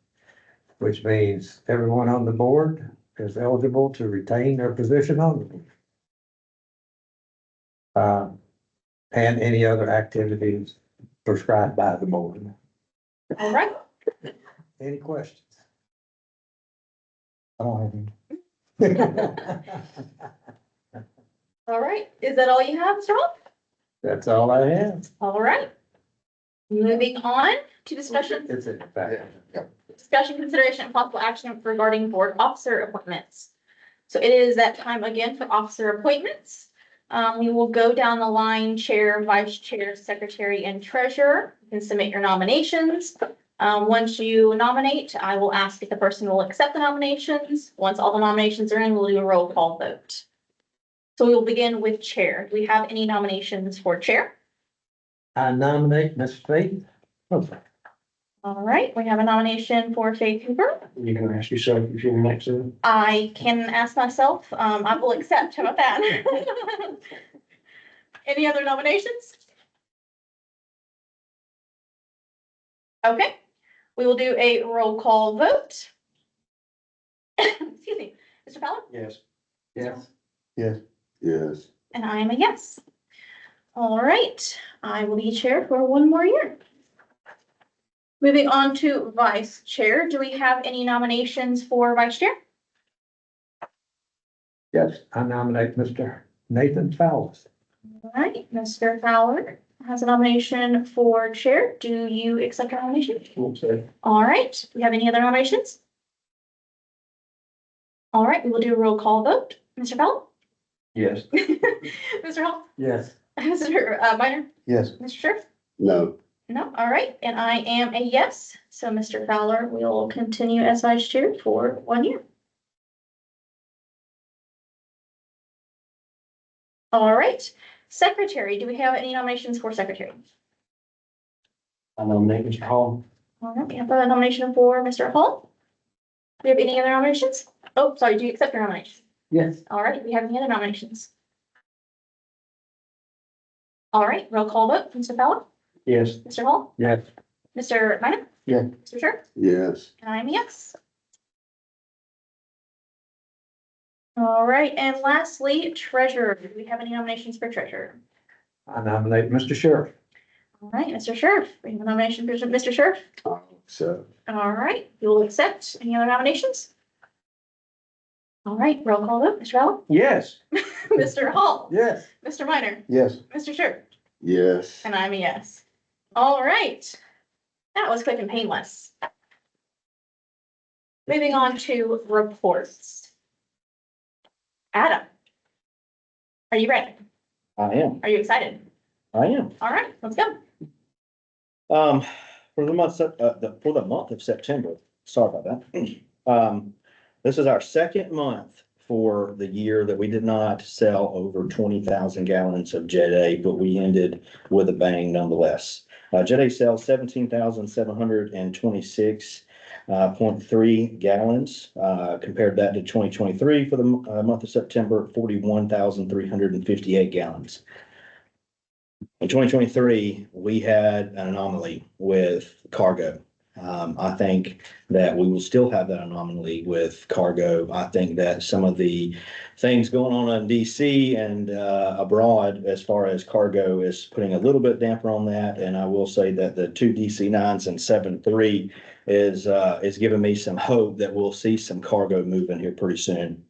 which means everyone on the board is eligible to retain their position on the board. And any other activities prescribed by the board. All right, Any questions? I don't have any. all right. Is that all you have, Mr. Hall? That's all I have. All right. Moving on to discussion, It's in the back. discussion, consideration, and possible action regarding board officer appointments. So it is that time again for officer appointments. We will go down the line, chair, vice chair, secretary, and treasurer. You can submit your nominations. Once you nominate, I will ask if the person will accept the nominations. Once all the nominations are in, we'll do a roll call vote. So we will begin with chair. Do we have any nominations for chair? I nominate Ms. Faith. All right, we have a nomination for Faith Hooper. You can ask yourself if you're next to it. I can ask myself, I will accept. How about that? Any other nominations? Okay, we will do a roll call vote. Excuse me, Mr. Fowler? Yes. Yes. Yes, Yes, And I am a yes. All right, I will be chair for 1 more year. Moving on to vice chair. Do we have any nominations for vice chair? Yes, I nominate Mr. Nathan Fowler. All right, Mr. Fowler has a nomination for chair. Do you accept your nomination? All right, do we have any other nominations? All right, we will do a roll call vote. Mr. Fowler? Yes. Mr. Hall? Yes. Mr. Minor? yes, Mr. Scherf? no, No, all right, and I am a yes. So Mr. Fowler will continue as vice chair for 1 year. All right, secretary, do we have any nominations for secretary? I nominate Mr. Hall. All right, we have a nomination for Mr. Hall. Do we have any other nominations? Oh, sorry, do you accept your nomination? Yes. All right, do we have any other nominations? All right, roll call vote, Mr. Fowler, Yes. Mr. Hall, Yes. Mr. Minor? Yeah. Mr. Scherf? yes, And I'm a yes. All right, and lastly, treasurer. Do we have any nominations for treasurer? I nominate Mr. Sheriff. All right, Mr. Scherf, we have a nomination for Mr. Scherf. so, All right, you will accept. Any other nominations? All right, roll call vote. Mr. Bell? Yes. Mr. Hall? Yes. Mr. Minor? Yes, Mr. Sherp? Yes. And I'm a yes. All right. That was quick and painless. Moving on to reports. Adam? Are you ready? I am, Are you excited? I am. All right, let's go. For the month of September, sorry about that. This is our second month for the year that we did not sell over 20,000 gallons of Jet A, but we ended with a bang nonetheless. Jet A sells 17,726.3 gallons. Compared that to 2023 for the month of September, 41,358 gallons. In 2023, we had an anomaly with cargo. I think that we will still have that anomaly with cargo. I think that some of the things going on in DC and abroad as far as cargo is putting a little bit damper on that. And I will say that the two DC-9s and 7.3 is giving me some hope that we'll see some cargo moving here pretty soon.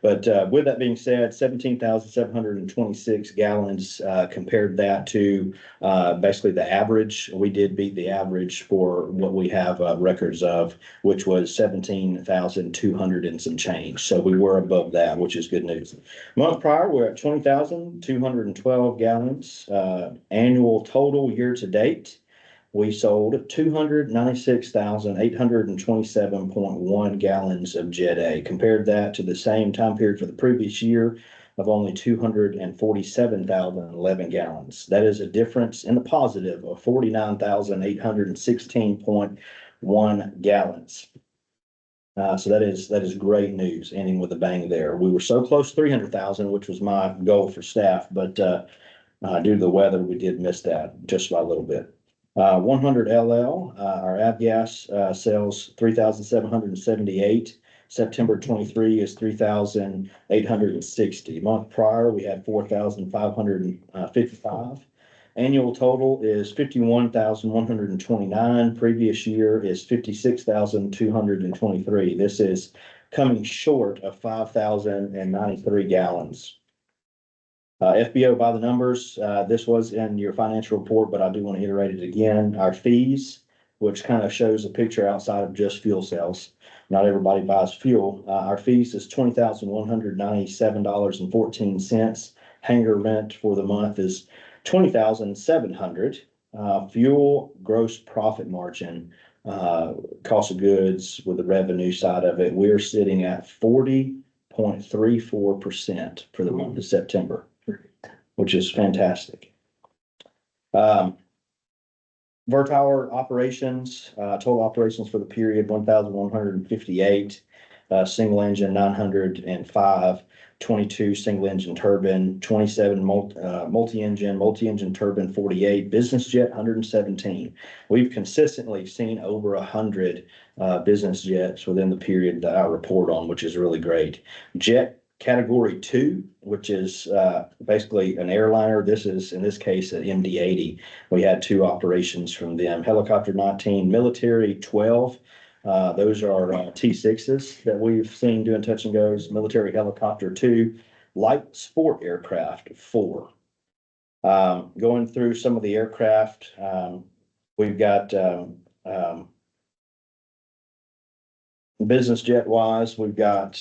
But with that being said, 17,726 gallons, compared that to basically the average. We did beat the average for what we have records of, which was 17,200 and some change. So we were above that, which is good news. Month prior, we're at 20,212 gallons. Annual total year to date, we sold 296,827.1 gallons of Jet A. Compared that to the same time period for the previous year of only 247,011 gallons. That is a difference in the positive of 49,816.1 gallons. So that is great news, ending with a bang there. We were so close to 300,000, which was my goal for staff, but due to the weather, we did miss that just by a little bit. 100 LL, our avgas sells 3,778. September 23 is 3,860. Month prior, we had 4,555. Annual total is 51,129. Previous year is 56,223. This is coming short of 5,093 gallons. FBO by the numbers, this was in your financial report, but I do want to iterate it again. Our fees, which kind of shows a picture outside of just fuel cells. Not everybody buys fuel. Our fees is $20,197.14. Hangar rent for the month is $20,700. Fuel gross profit margin, cost of goods with the revenue side of it, we're sitting at 40.34% for the month of September, which is fantastic. Vertower operations, total operations for the period, 1,158, single engine, 905, 22 single engine turbine, 27 multi-engine turbine, 48, business jet, 117. We've consistently seen over 100 business jets within the period that I report on, which is really great. Jet Category 2, which is basically an airliner. This is, in this case, an MD-80. We had 2 operations from them. Helicopter 19, military 12. Those are T6s that we've seen doing touch and goes. Military helicopter 2, light sport aircraft 4. Going through some of the aircraft, we've got business jet wise, we've got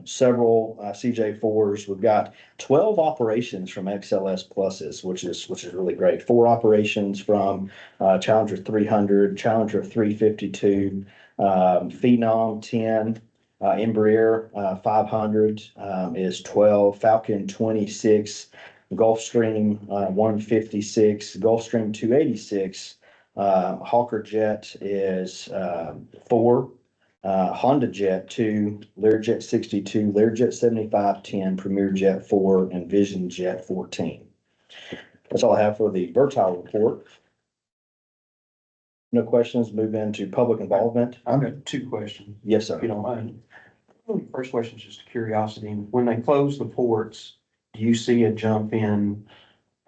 several CJ4s. We've got 12 operations from XLS Pluses, which is really great. 4 operations from Challenger 300, Challenger 352, Phenom 10, Embraer 500 is 12, Falcon 26, Gulfstream 156, Gulfstream 286, Hawker Jet is 4. Honda Jet 2, Learjet 62, Learjet 7510, Premier Jet 4, and Vision Jet 14. That's all I have for the Vertile report. No questions, move into public involvement. I've got 2 questions, Yes, sir. if you don't mind. First question is just a curiosity. When they close the ports, do you see a jump in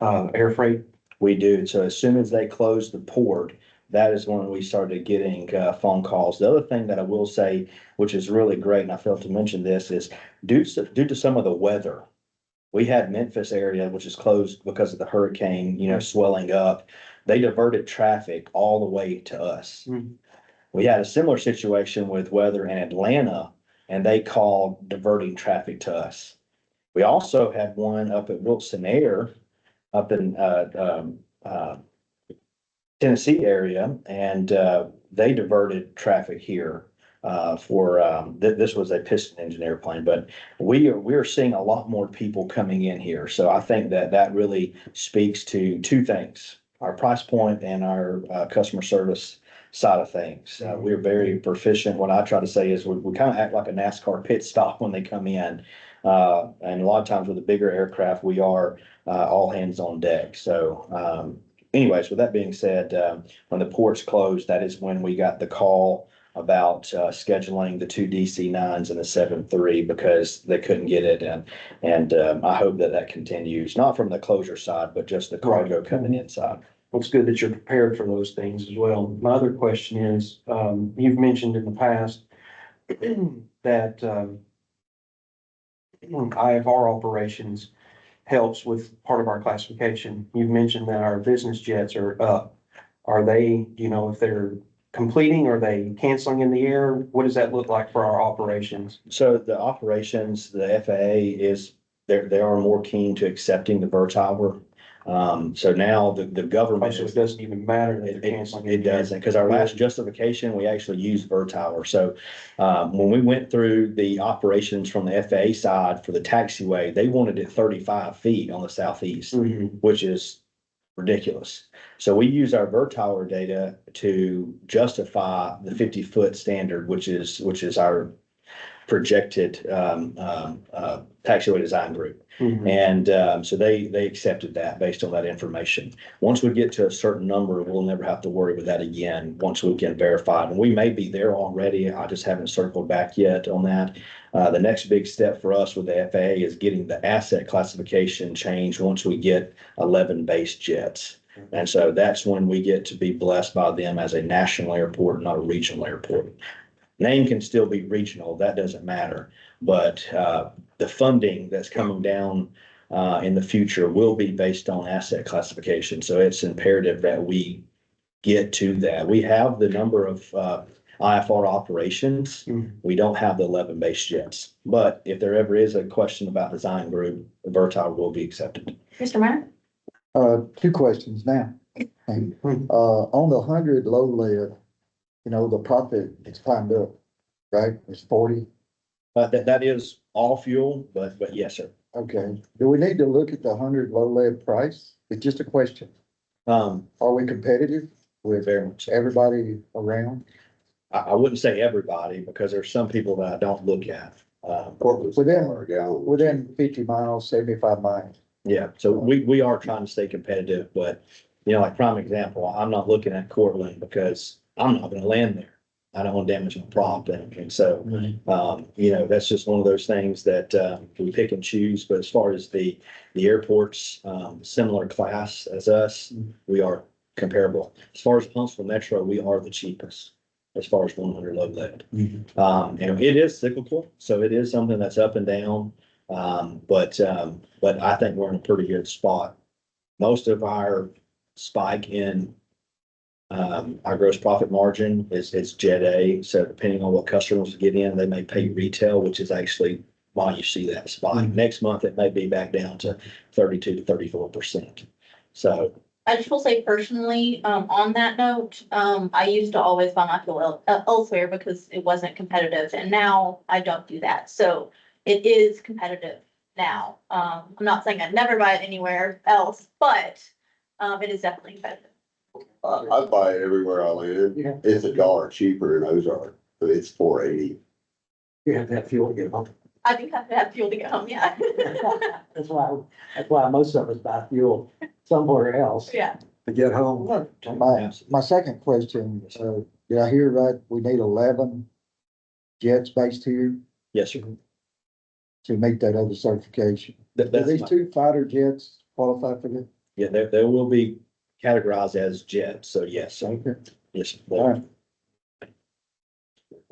air freight? We do. So as soon as they close the port, that is when we started getting phone calls. The other thing that I will say, which is really great, and I failed to mention this, is due to some of the weather. We had Memphis area, which is closed because of the hurricane, swelling up. They diverted traffic all the way to us. Mhm. We had a similar situation with weather in Atlanta, and they called diverting traffic to us. We also had one up at Wilson Air, up in Tennessee area, and they diverted traffic here this was a piston engine airplane, but we're seeing a lot more people coming in here. So I think that really speaks to two things: our price point and our customer service side of things. We're very proficient. What I try to say is we kind of act like a NASCAR pit stop when they come in. And a lot of times with the bigger aircraft, we are all hands on deck. So anyways, with that being said, when the ports closed, that is when we got the call about scheduling the two DC-9s and the 7-3 because they couldn't get it. And I hope that continues, not from the closure side, but just the cargo coming inside. Well, it's good that you're prepared for those things as well. My other question is, you've mentioned in the past that IFR operations helps with part of our classification. You've mentioned that our business jets are up. Are they, if they're completing, are they canceling in the air? What does that look like for our operations? So the operations, the FAA they are more keen to accepting the VERTOWER. So now the government. So it doesn't even matter that they're canceling. It doesn't, because our last justification, we actually used VERTOWER. So when we went through the operations from the FAA side for the taxiway, they wanted it 35 feet on the southeast, which is ridiculous. So we use our VERTOWER data to justify the 50-foot standard, which is our projected taxiway design group. And so they accepted that based on that information. Once we get to a certain number, we'll never have to worry with that again once we can verify it. And we may be there already. I just haven't circled back yet on that. The next big step for us with the FAA is getting the asset classification changed once we get 11 base jets. And so that's when we get to be blessed by them as a national airport, not a regional airport. Name can still be regional, that doesn't matter. But the funding that's coming down in the future will be based on asset classification. So it's imperative that we get to that. We have the number of IFR operations. We don't have the 11 base jets. But if there ever is a question about design group, the VERTOWER will be accepted. Mr. Meyer? Two questions now. On the 100 low lead, the profit is climbed up, right? It's 40. That is all fuel, but yes, sir. Okay. Do we need to look at the 100 low lead price? It's just a question. Are we competitive with Very much. everybody around? I wouldn't say everybody, because there's some people that I don't look at. Portland's Within- $1 a gallon. Within 50 miles, 75 miles. Yeah, so we are trying to stay competitive, but like prime example, I'm not looking at Cortland because I'm not gonna land there. I don't want to damage my prop, and so, that's just one of those things that we pick and choose. But as far as the airports, similar class as us, we are comparable. As far as Huntsville Metro, we are the cheapest as far as 100 low lead. And it is cyclical, so it is something that's up and down. But I think we're in a pretty good spot. Most of our spike in our gross profit margin is Jet A. So depending on what customers get in, they may pay retail, which is actually why you see that spike. Next month, it may be back down to 32 to 34%. So I just will say personally, on that note, I used to always buy my fuel elsewhere because it wasn't competitive, and now I don't do that. So it is competitive now. I'm not saying I'd never buy it anywhere else, but it is definitely competitive. I buy it everywhere I land. Yeah. It's $1 cheaper in Ozark, but it's $4.80. You have to have fuel to get home. I do have to have fuel to get home, yeah. That's why most of us buy fuel somewhere else Yeah. to get home. My second question, did I hear right? We need 11 jets based here yes, sir. to meet that other certification. Do That's these my- two fighter jets qualify for that? Yeah, they will be categorized as jets. So yes, sir. Okay. Yes. All right.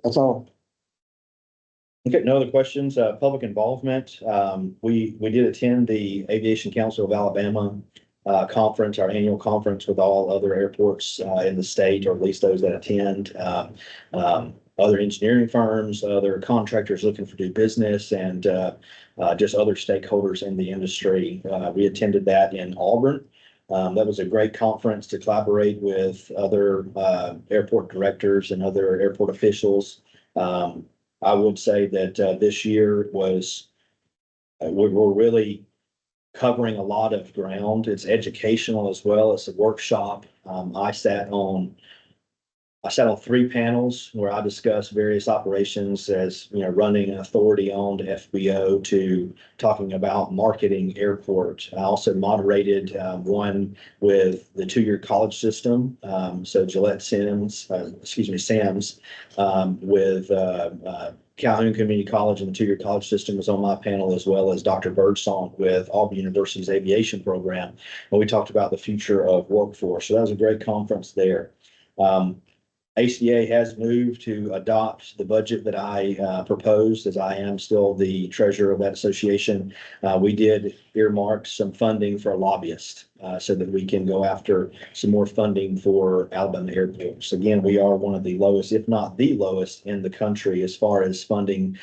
That's all. Okay, no other questions, public involvement, we did attend the Aviation Council of Alabama conference, our annual conference with all other airports, in the state, or at least those that attend. Other engineering firms, other contractors looking for new business, and, just other stakeholders in the industry. We attended that in Auburn. That was a great conference to collaborate with other, airport directors and other airport officials. I would say that this year was, we're really covering a lot of ground. It's educational as well. It's a workshop. I sat on three panels where I discussed various operations, as, running an authority-owned FBO, to talking about marketing airport. I also moderated one with the two-year college system. So Gillette Sims, Sams, with Calhoun Community College and the two-year college system was on my panel, as well as Dr. Birdsong with Auburn University's aviation program. And we talked about the future of workforce. So that was a great conference there. ACA has moved to adopt the budget that I proposed, as I am still the treasurer of that association. We did earmark some funding for a lobbyist, so that we can go after some more funding for Alabama airports. Again, we are one of the lowest, if not the lowest, in the country as far as funding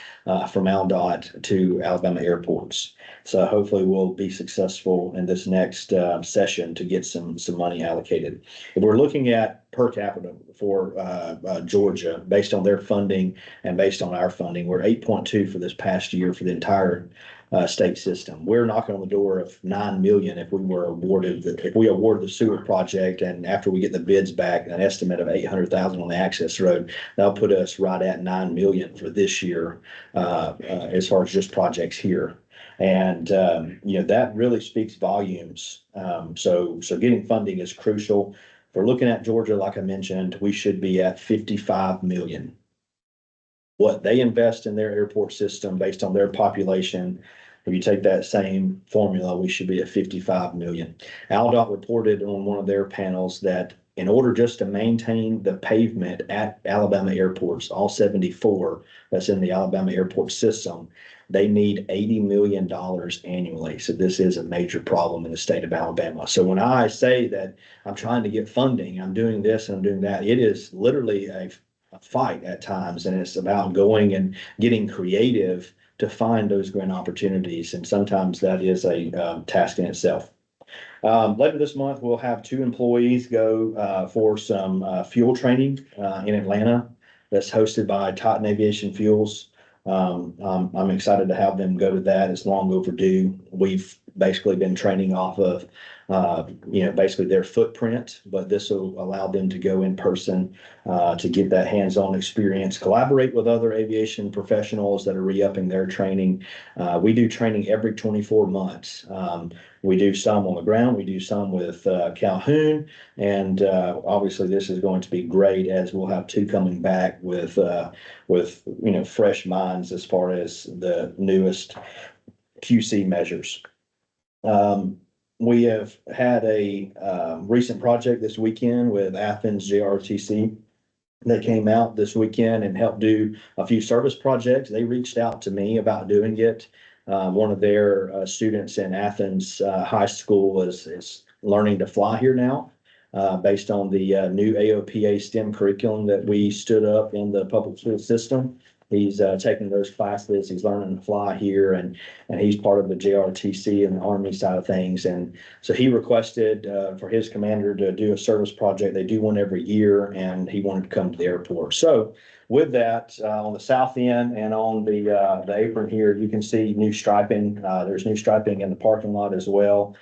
from ALDOT to Alabama airports. So hopefully we'll be successful in this next session to get some money allocated. If we're looking at per capita for Georgia, based on their funding and based on our funding, we're 8.2 for this past year for the entire state system. We're knocking on the door of 9 million if we award the sewer project, and after we get the bids back, an estimate of 800,000 on the access road, that'll put us right at 9 million for this year, as far as just projects here. And, that really speaks volumes. So getting funding is crucial. If we're looking at Georgia, like I mentioned, we should be at 55 million. What they invest in their airport system based on their population, if you take that same formula, we should be at 55 million. ALDOT reported on one of their panels that in order just to maintain the pavement at Alabama airports, all 74 that's in the Alabama airport system, they need $80 million annually. So this is a major problem in the state of Alabama. So when I say that I'm trying to get funding, I'm doing this and I'm doing that, it is literally a fight at times. And it's about going and getting creative to find those grant opportunities. And sometimes that is a task in itself. Later this month, we'll have 2 employees go for some fuel training in Atlanta that's hosted by Titan Aviation Fuels. I'm excited to have them go to that. It's long overdue. We've basically been training off of, basically their footprint, but this will allow them to go in person to get that hands-on experience, collaborate with other aviation professionals that are re-upping their training. We do training every 24 months. We do some on the ground. We do some with Calhoun. And obviously this is going to be great, as we'll have 2 coming back with fresh minds as far as the newest QC measures. We have had a recent project this weekend with Athens JRTC. They came out this weekend and helped do a few service projects. They reached out to me about doing it. One of their students in Athens High School is learning to fly here now, based on the new AOPA STEM curriculum that we stood up in the public school system. He's taking those classes. He's learning to fly here, and he's part of the JRTC and the Army side of things. And so he requested for his commander to do a service project. They do one every year, and he wanted to come to the airport. So with that, on the south end and on the apron here, you can see new striping. There's new striping in the parking lot as well.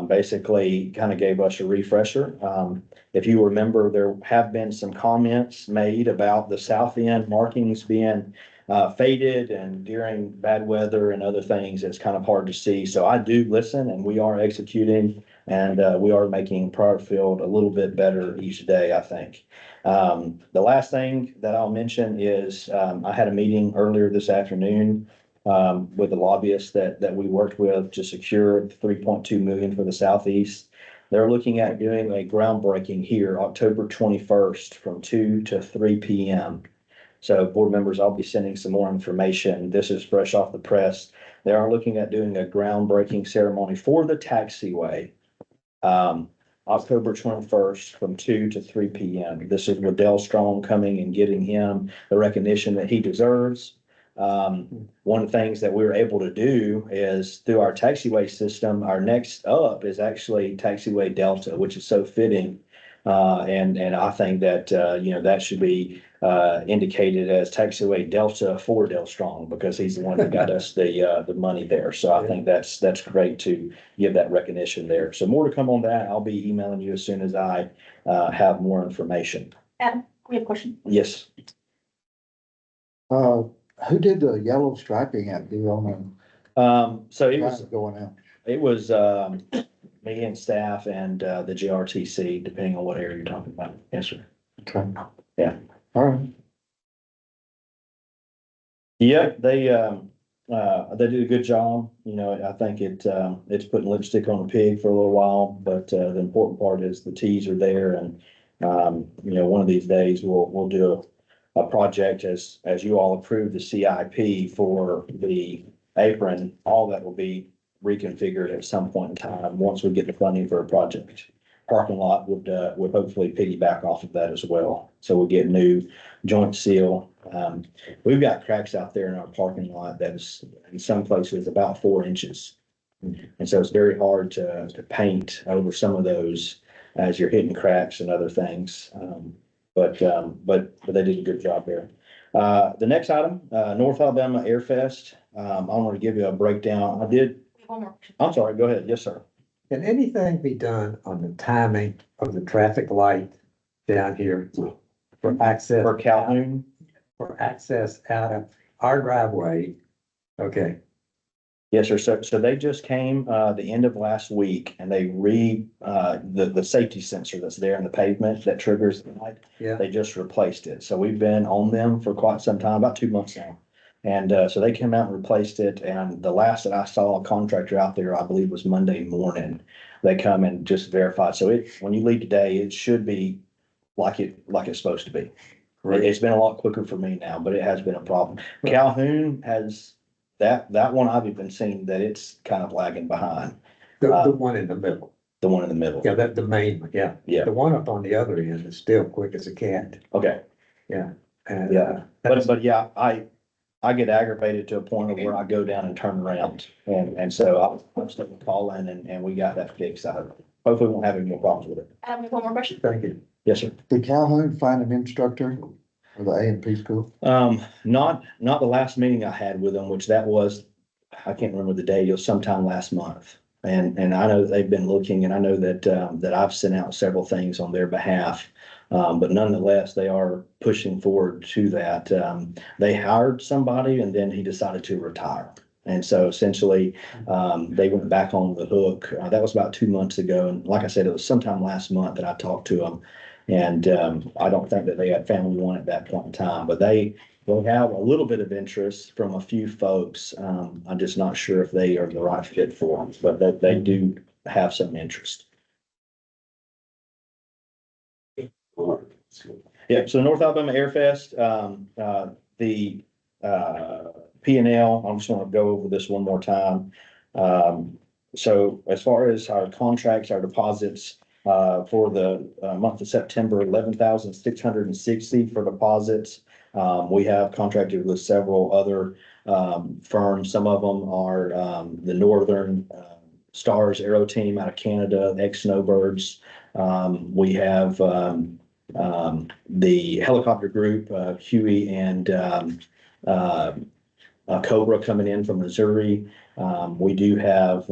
Basically kind of gave us a refresher. If you remember, there have been some comments made about the south end markings being faded, and during bad weather and other things, it's kind of hard to see. So I do listen, and we are executing, and we are making Pryor Field a little bit better each day, I think. The last thing that I'll mention is I had a meeting earlier this afternoon with the lobbyist that we worked with to secure $3.2 million for the Southeast. They're looking at doing a groundbreaking here, October 21st from 2 to 3 p.m. So board members, I'll be sending some more information. This is fresh off the press. They are looking at doing a groundbreaking ceremony for the taxiway. October 21st from 2 to 3 p.m. This is with Dale Strong coming and getting him the recognition that he deserves. One of the things that we were able to do is through our taxiway system, our next up is actually Taxiway Delta, which is so fitting. And I think that, that should be indicated as Taxiway Delta for Dale Strong, because he's the one that got us the money there. So I think that's great to give that recognition there. So more to come on that. I'll be emailing you as soon as I have more information. Adam, we have a question. Yes. Who did the yellow striping at the on So the it was, drive going out? me and staff and the GRTC, depending on what area you're talking about. Yes, sir. Okay. Yeah. All right. Yeah, they did a good job. I think it's putting lipstick on a pig for a little while, but the important part is the T's are there, and one of these days we'll do a project as you all approve the CIP for the apron. All that will be reconfigured at some point in time once we get the funding for a project. Parking lot would hopefully piggyback off of that as well. So we'll get new joint seal. We've got cracks out there in our parking lot that is in some places about 4 inches. And so it's very hard to paint over some of those as you're hitting cracks and other things. But they did a good job there. The next item, North Alabama Air Fest. I want to give you a breakdown. We have one more question. I'm sorry, go ahead. Yes, sir. Can anything be done on the timing of the traffic light down here for access? For Calhoun, For access out of our driveway? Okay, yes, sir. So they just came, the end of last week, and they the safety sensor that's there in the pavement that triggers the light. yeah, They just replaced it. So we've been on them for quite some time, about 2 months now. And so they came out and replaced it. And the last that I saw a contractor out there, I believe, was Monday morning. They come and just verified. So when you leave today, it should be like it's supposed to be. It's been a lot quicker for me now, but it has been a problem. Calhoun has that one I've even seen that it's kind of lagging behind. the one in the middle. The one in the middle. Yeah, the main one, yeah. Yeah. The one up on the other end is still quick as a cat. Okay. And, Yeah. But yeah, I get aggravated to a point of where I go down and turn around. And so I'm still calling and we got that fixed out. Hopefully we won't have any more problems with it. Adam, we have one more question. thank you. Yes, sir. Did Calhoun find an instructor for the A&P school? Not the last meeting I had with them, which that was, I can't remember the date, it was sometime last month. And I know that they've been looking, and I know that I've sent out several things on their behalf. But nonetheless, they are pushing forward to that. They hired somebody and then he decided to retire. And so essentially, they went back on the hook. That was about 2 months ago. And like I said, it was sometime last month that I talked to them. And I don't think that they had found one at that point in time, but they have a little bit of interest from a few folks. I'm just not sure if they are the right fit for them, but they do have some interest. Yeah, so North Alabama Air Fest, the P&L, I'm just gonna go over this one more time. So as far as our contracts, our deposits, for the month of September, 11,660 for deposits. We have contracted with several other firms. Some of them are the Northern Stars Aero Team out of Canada, ex-Snowbirds. We have the helicopter group, Huey and Cobra coming in from Missouri. We do have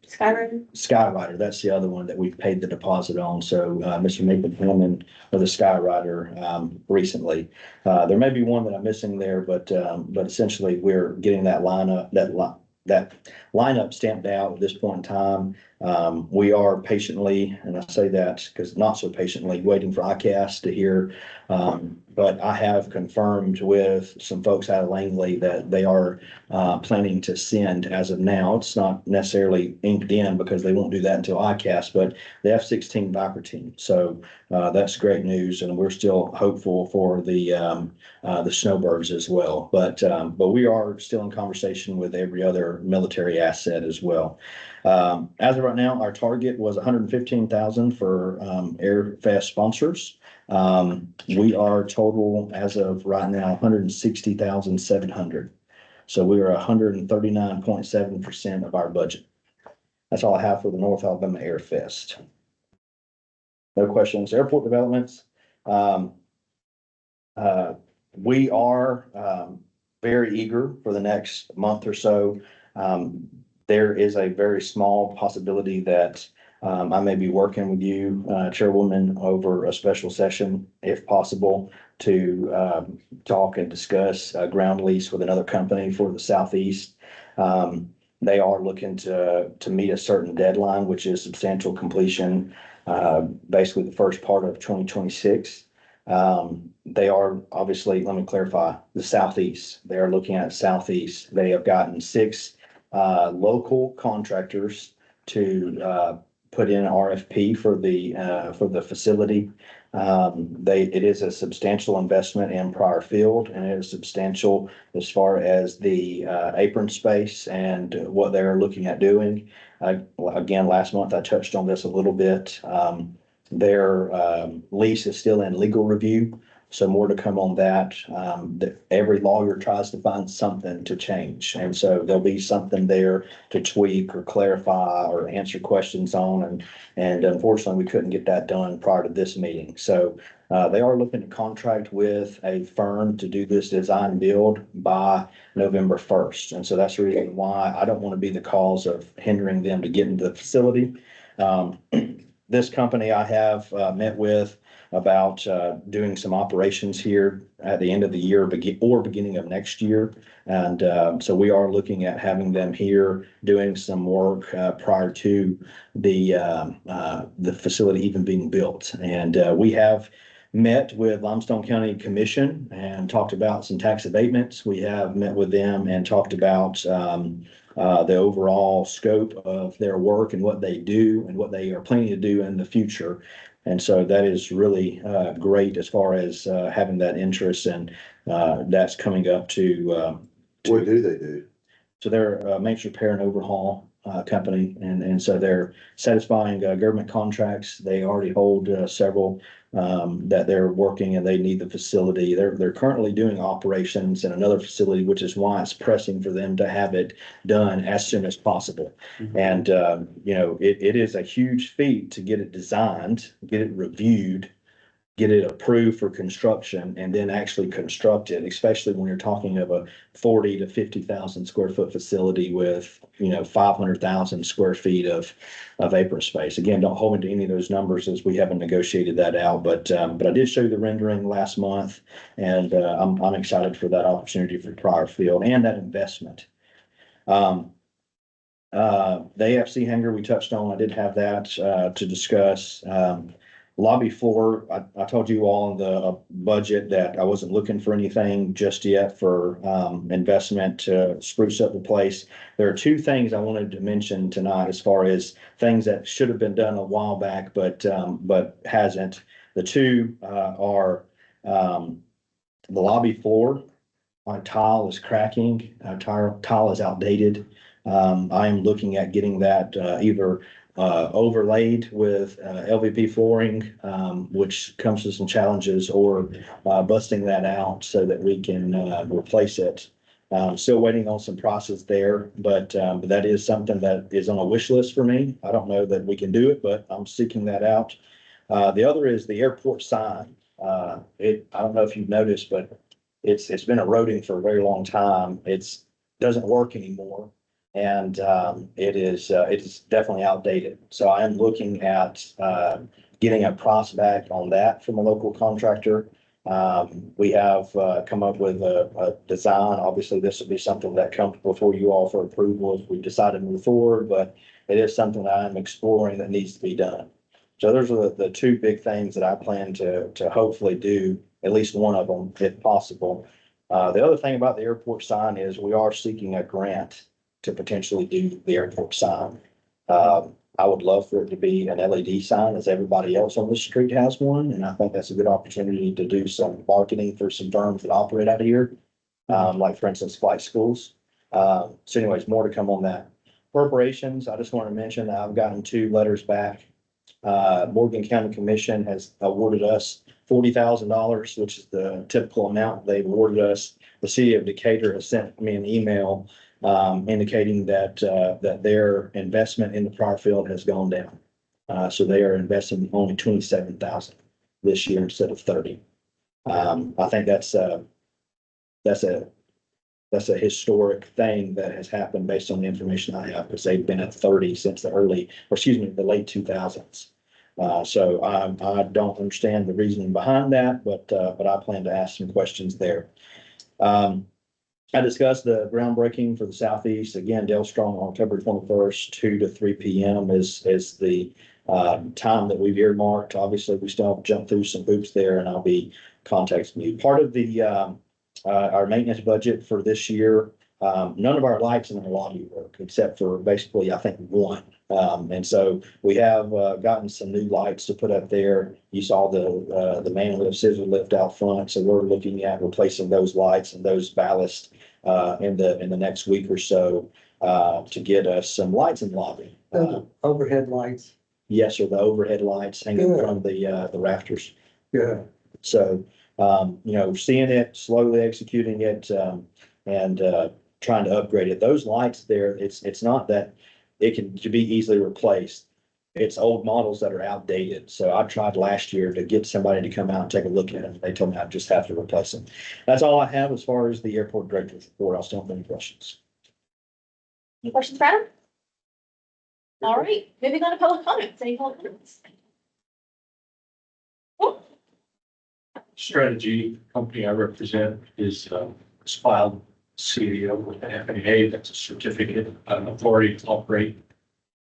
Skyrider, that's the other one that we've paid the deposit on. So Mr. Nathan Hammond with the Skyrider recently. There may be one that I'm missing there, but essentially we're getting that lineup, that lineup stamped out at this point in time. We are patiently, and I say that because not so patiently, waiting for ICAS to hear. But I have confirmed with some folks out of Langley that they are planning to send as of now. It's not necessarily inked in because they won't do that until ICAS, but the F-16 Viper team. So that's great news, and we're still hopeful for the snowbirds as well. But we are still in conversation with every other military asset as well. As of right now, our target was 115,000 for Airfest sponsors. We are total as of right now 160,700. So we are 139.7% of our budget. That's all I have for the North Alabama Air Fest. No questions. Airport developments. We are very eager for the next month or so. There is a very small possibility that I may be working with you, Chairwoman, over a special session, if possible, to talk and discuss a ground lease with another company for the Southeast. They are looking to meet a certain deadline, which is substantial completion, basically the first part of 2026. They are obviously, let me clarify, the Southeast. They are looking at Southeast. They have gotten 6 local contractors to put in an RFP for the facility. It is a substantial investment in Pryor Field, and it is substantial as far as the apron space and what they're looking at doing. Again, last month I touched on this a little bit. Their lease is still in legal review, so more to come on that. Every lawyer tries to find something to change, and so there'll be something there to tweak or clarify or answer questions on, and unfortunately, we couldn't get that done prior to this meeting. So they are looking to contract with a firm to do this design build by November 1st, and so that's the reason why I don't want to be the cause of hindering them to get into the facility. This company I have met with about doing some operations here at the end of the year or beginning of next year. And so we are looking at having them here doing some work prior to the facility even being built. And we have met with Limestone County Commission and talked about some tax abatements. We have met with them and talked about the overall scope of their work and what they do and what they are planning to do in the future. And so that is really great as far as having that interest, and that's coming up to. What do they do? So they're a maintenance repair and overhaul company, and so they're satisfying government contracts. They already hold several that they're working, and they need the facility. They're currently doing operations in another facility, which is why it's pressing for them to have it done as soon as possible. Mm-hmm. And it is a huge feat to get it designed, get it reviewed, get it approved for construction, and then actually construct it, especially when you're talking of a 40 to 50,000 square foot facility with 500,000 square feet of apron space. Again, don't hold me to any of those numbers as we haven't negotiated that out, but I did show you the rendering last month, and I'm excited for that opportunity for Pryor Field and that investment. The AFC hangar we touched on, I did have that to discuss. Lobby floor, I told you all in the budget that I wasn't looking for anything just yet for investment to spruce up the place. There are 2 things I wanted to mention tonight as far as things that should have been done a while back, but hasn't. The 2 are the lobby floor. Our tile is cracking. Tile is outdated. I am looking at getting that either overlaid with LVP flooring, which comes with some challenges, or busting that out so that we can replace it. Still waiting on some process there, but that is something that is on a wish list for me. I don't know that we can do it, but I'm seeking that out. The other is the airport sign. I don't know if you've noticed, but it's been eroding for a very long time. Doesn't work anymore. And it is definitely outdated. So I am looking at getting a price back on that from a local contractor. We have, come up with a design. Obviously, this would be something that comes before you all for approval if we decide to move forward, but it is something that I'm exploring that needs to be done. So those are the two big things that I plan to hopefully do, at least one of them, if possible. The other thing about the airport sign is we are seeking a grant to potentially do the airport sign. I would love for it to be an LED sign as everybody else on the street has one, and I think that's a good opportunity to do some marketing for some firms that operate out of here. Like for instance, flight schools. So anyways, more to come on that. Appropriations, I just want to mention that I've gotten 2 letters back. Morgan County Commission has awarded us $40,000, which is the typical amount they've awarded us. The city of Decatur has sent me an email indicating that their investment in the Pryor field has gone down. So they are investing only 27,000 this year instead of 30. I think that's a historic thing that has happened based on the information I have, because they've been at 30 since the late 2000s. So I don't understand the reasoning behind that, but I plan to ask some questions there. I discussed the groundbreaking for the southeast. Again, Dale Strong, October 21st, 2 to 3 p.m. is the time that we've earmarked. Obviously, we still have to jump through some hoops there, and I'll be contacting you. Part of the our maintenance budget for this year, none of our lights in the lobby work except for basically, I think, one. And so we have gotten some new lights to put up there. You saw the man lift, scissor lift out front. So we're looking at replacing those lights and those ballast in the next week or so to get us some lights in the lobby. Overhead lights. Yes, or the overhead lights hanging Good. from the rafters. Yeah. So, seeing it, slowly executing it, and trying to upgrade it. Those lights there, it's not that it can be easily replaced. It's old models that are outdated. So I tried last year to get somebody to come out and take a look at them. They told me I just have to replace them. That's all I have as far as the airport director's report. I'll still have any questions. Any questions, for Adam? All right, moving on to public comments. Any public comments? Oh, Strategy company I represent is filed CDO with the FAA. That's a certificate of authority to operate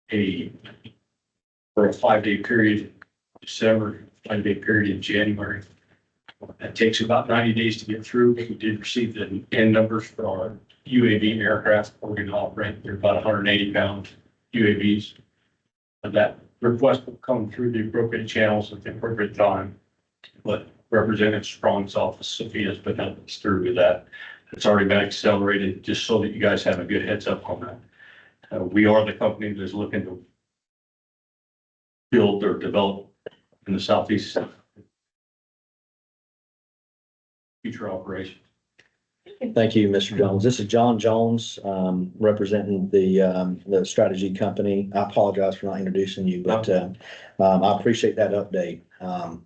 for a 5-day period in December, 5-day period in January. That takes about 90 days to get through. We did receive the N numbers for our UAV aircraft we're going to operate. They're about 180-pound UAVs. And that request will come through the appropriate channels at the appropriate time. But Representative Strong's office, Sophia, has been helping us through with that. It's already been accelerated, just so that you guys have a good heads up on that. We are the company that's looking to build or develop in the southeast future operations. Thank you, Mr. Jones. This is John Jones, representing the strategy company. I apologize for not introducing you, but I appreciate that update.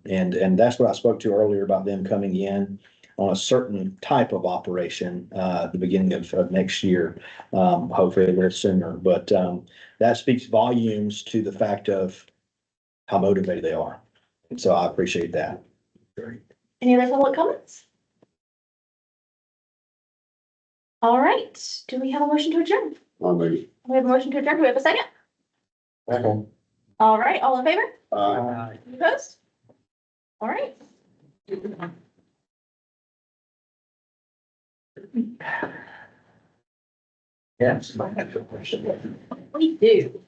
And that's what I spoke to earlier about them coming in on a certain type of operation at the beginning of next year, hopefully a little sooner. But that speaks volumes to the fact of how motivated they are. And so I appreciate that. any other public comments? All right, do we have a motion to adjourn? We have a motion to adjourn. Do we have a second? Okay. All right, all in favor? Uh, Opposed? All right. Yes. We do.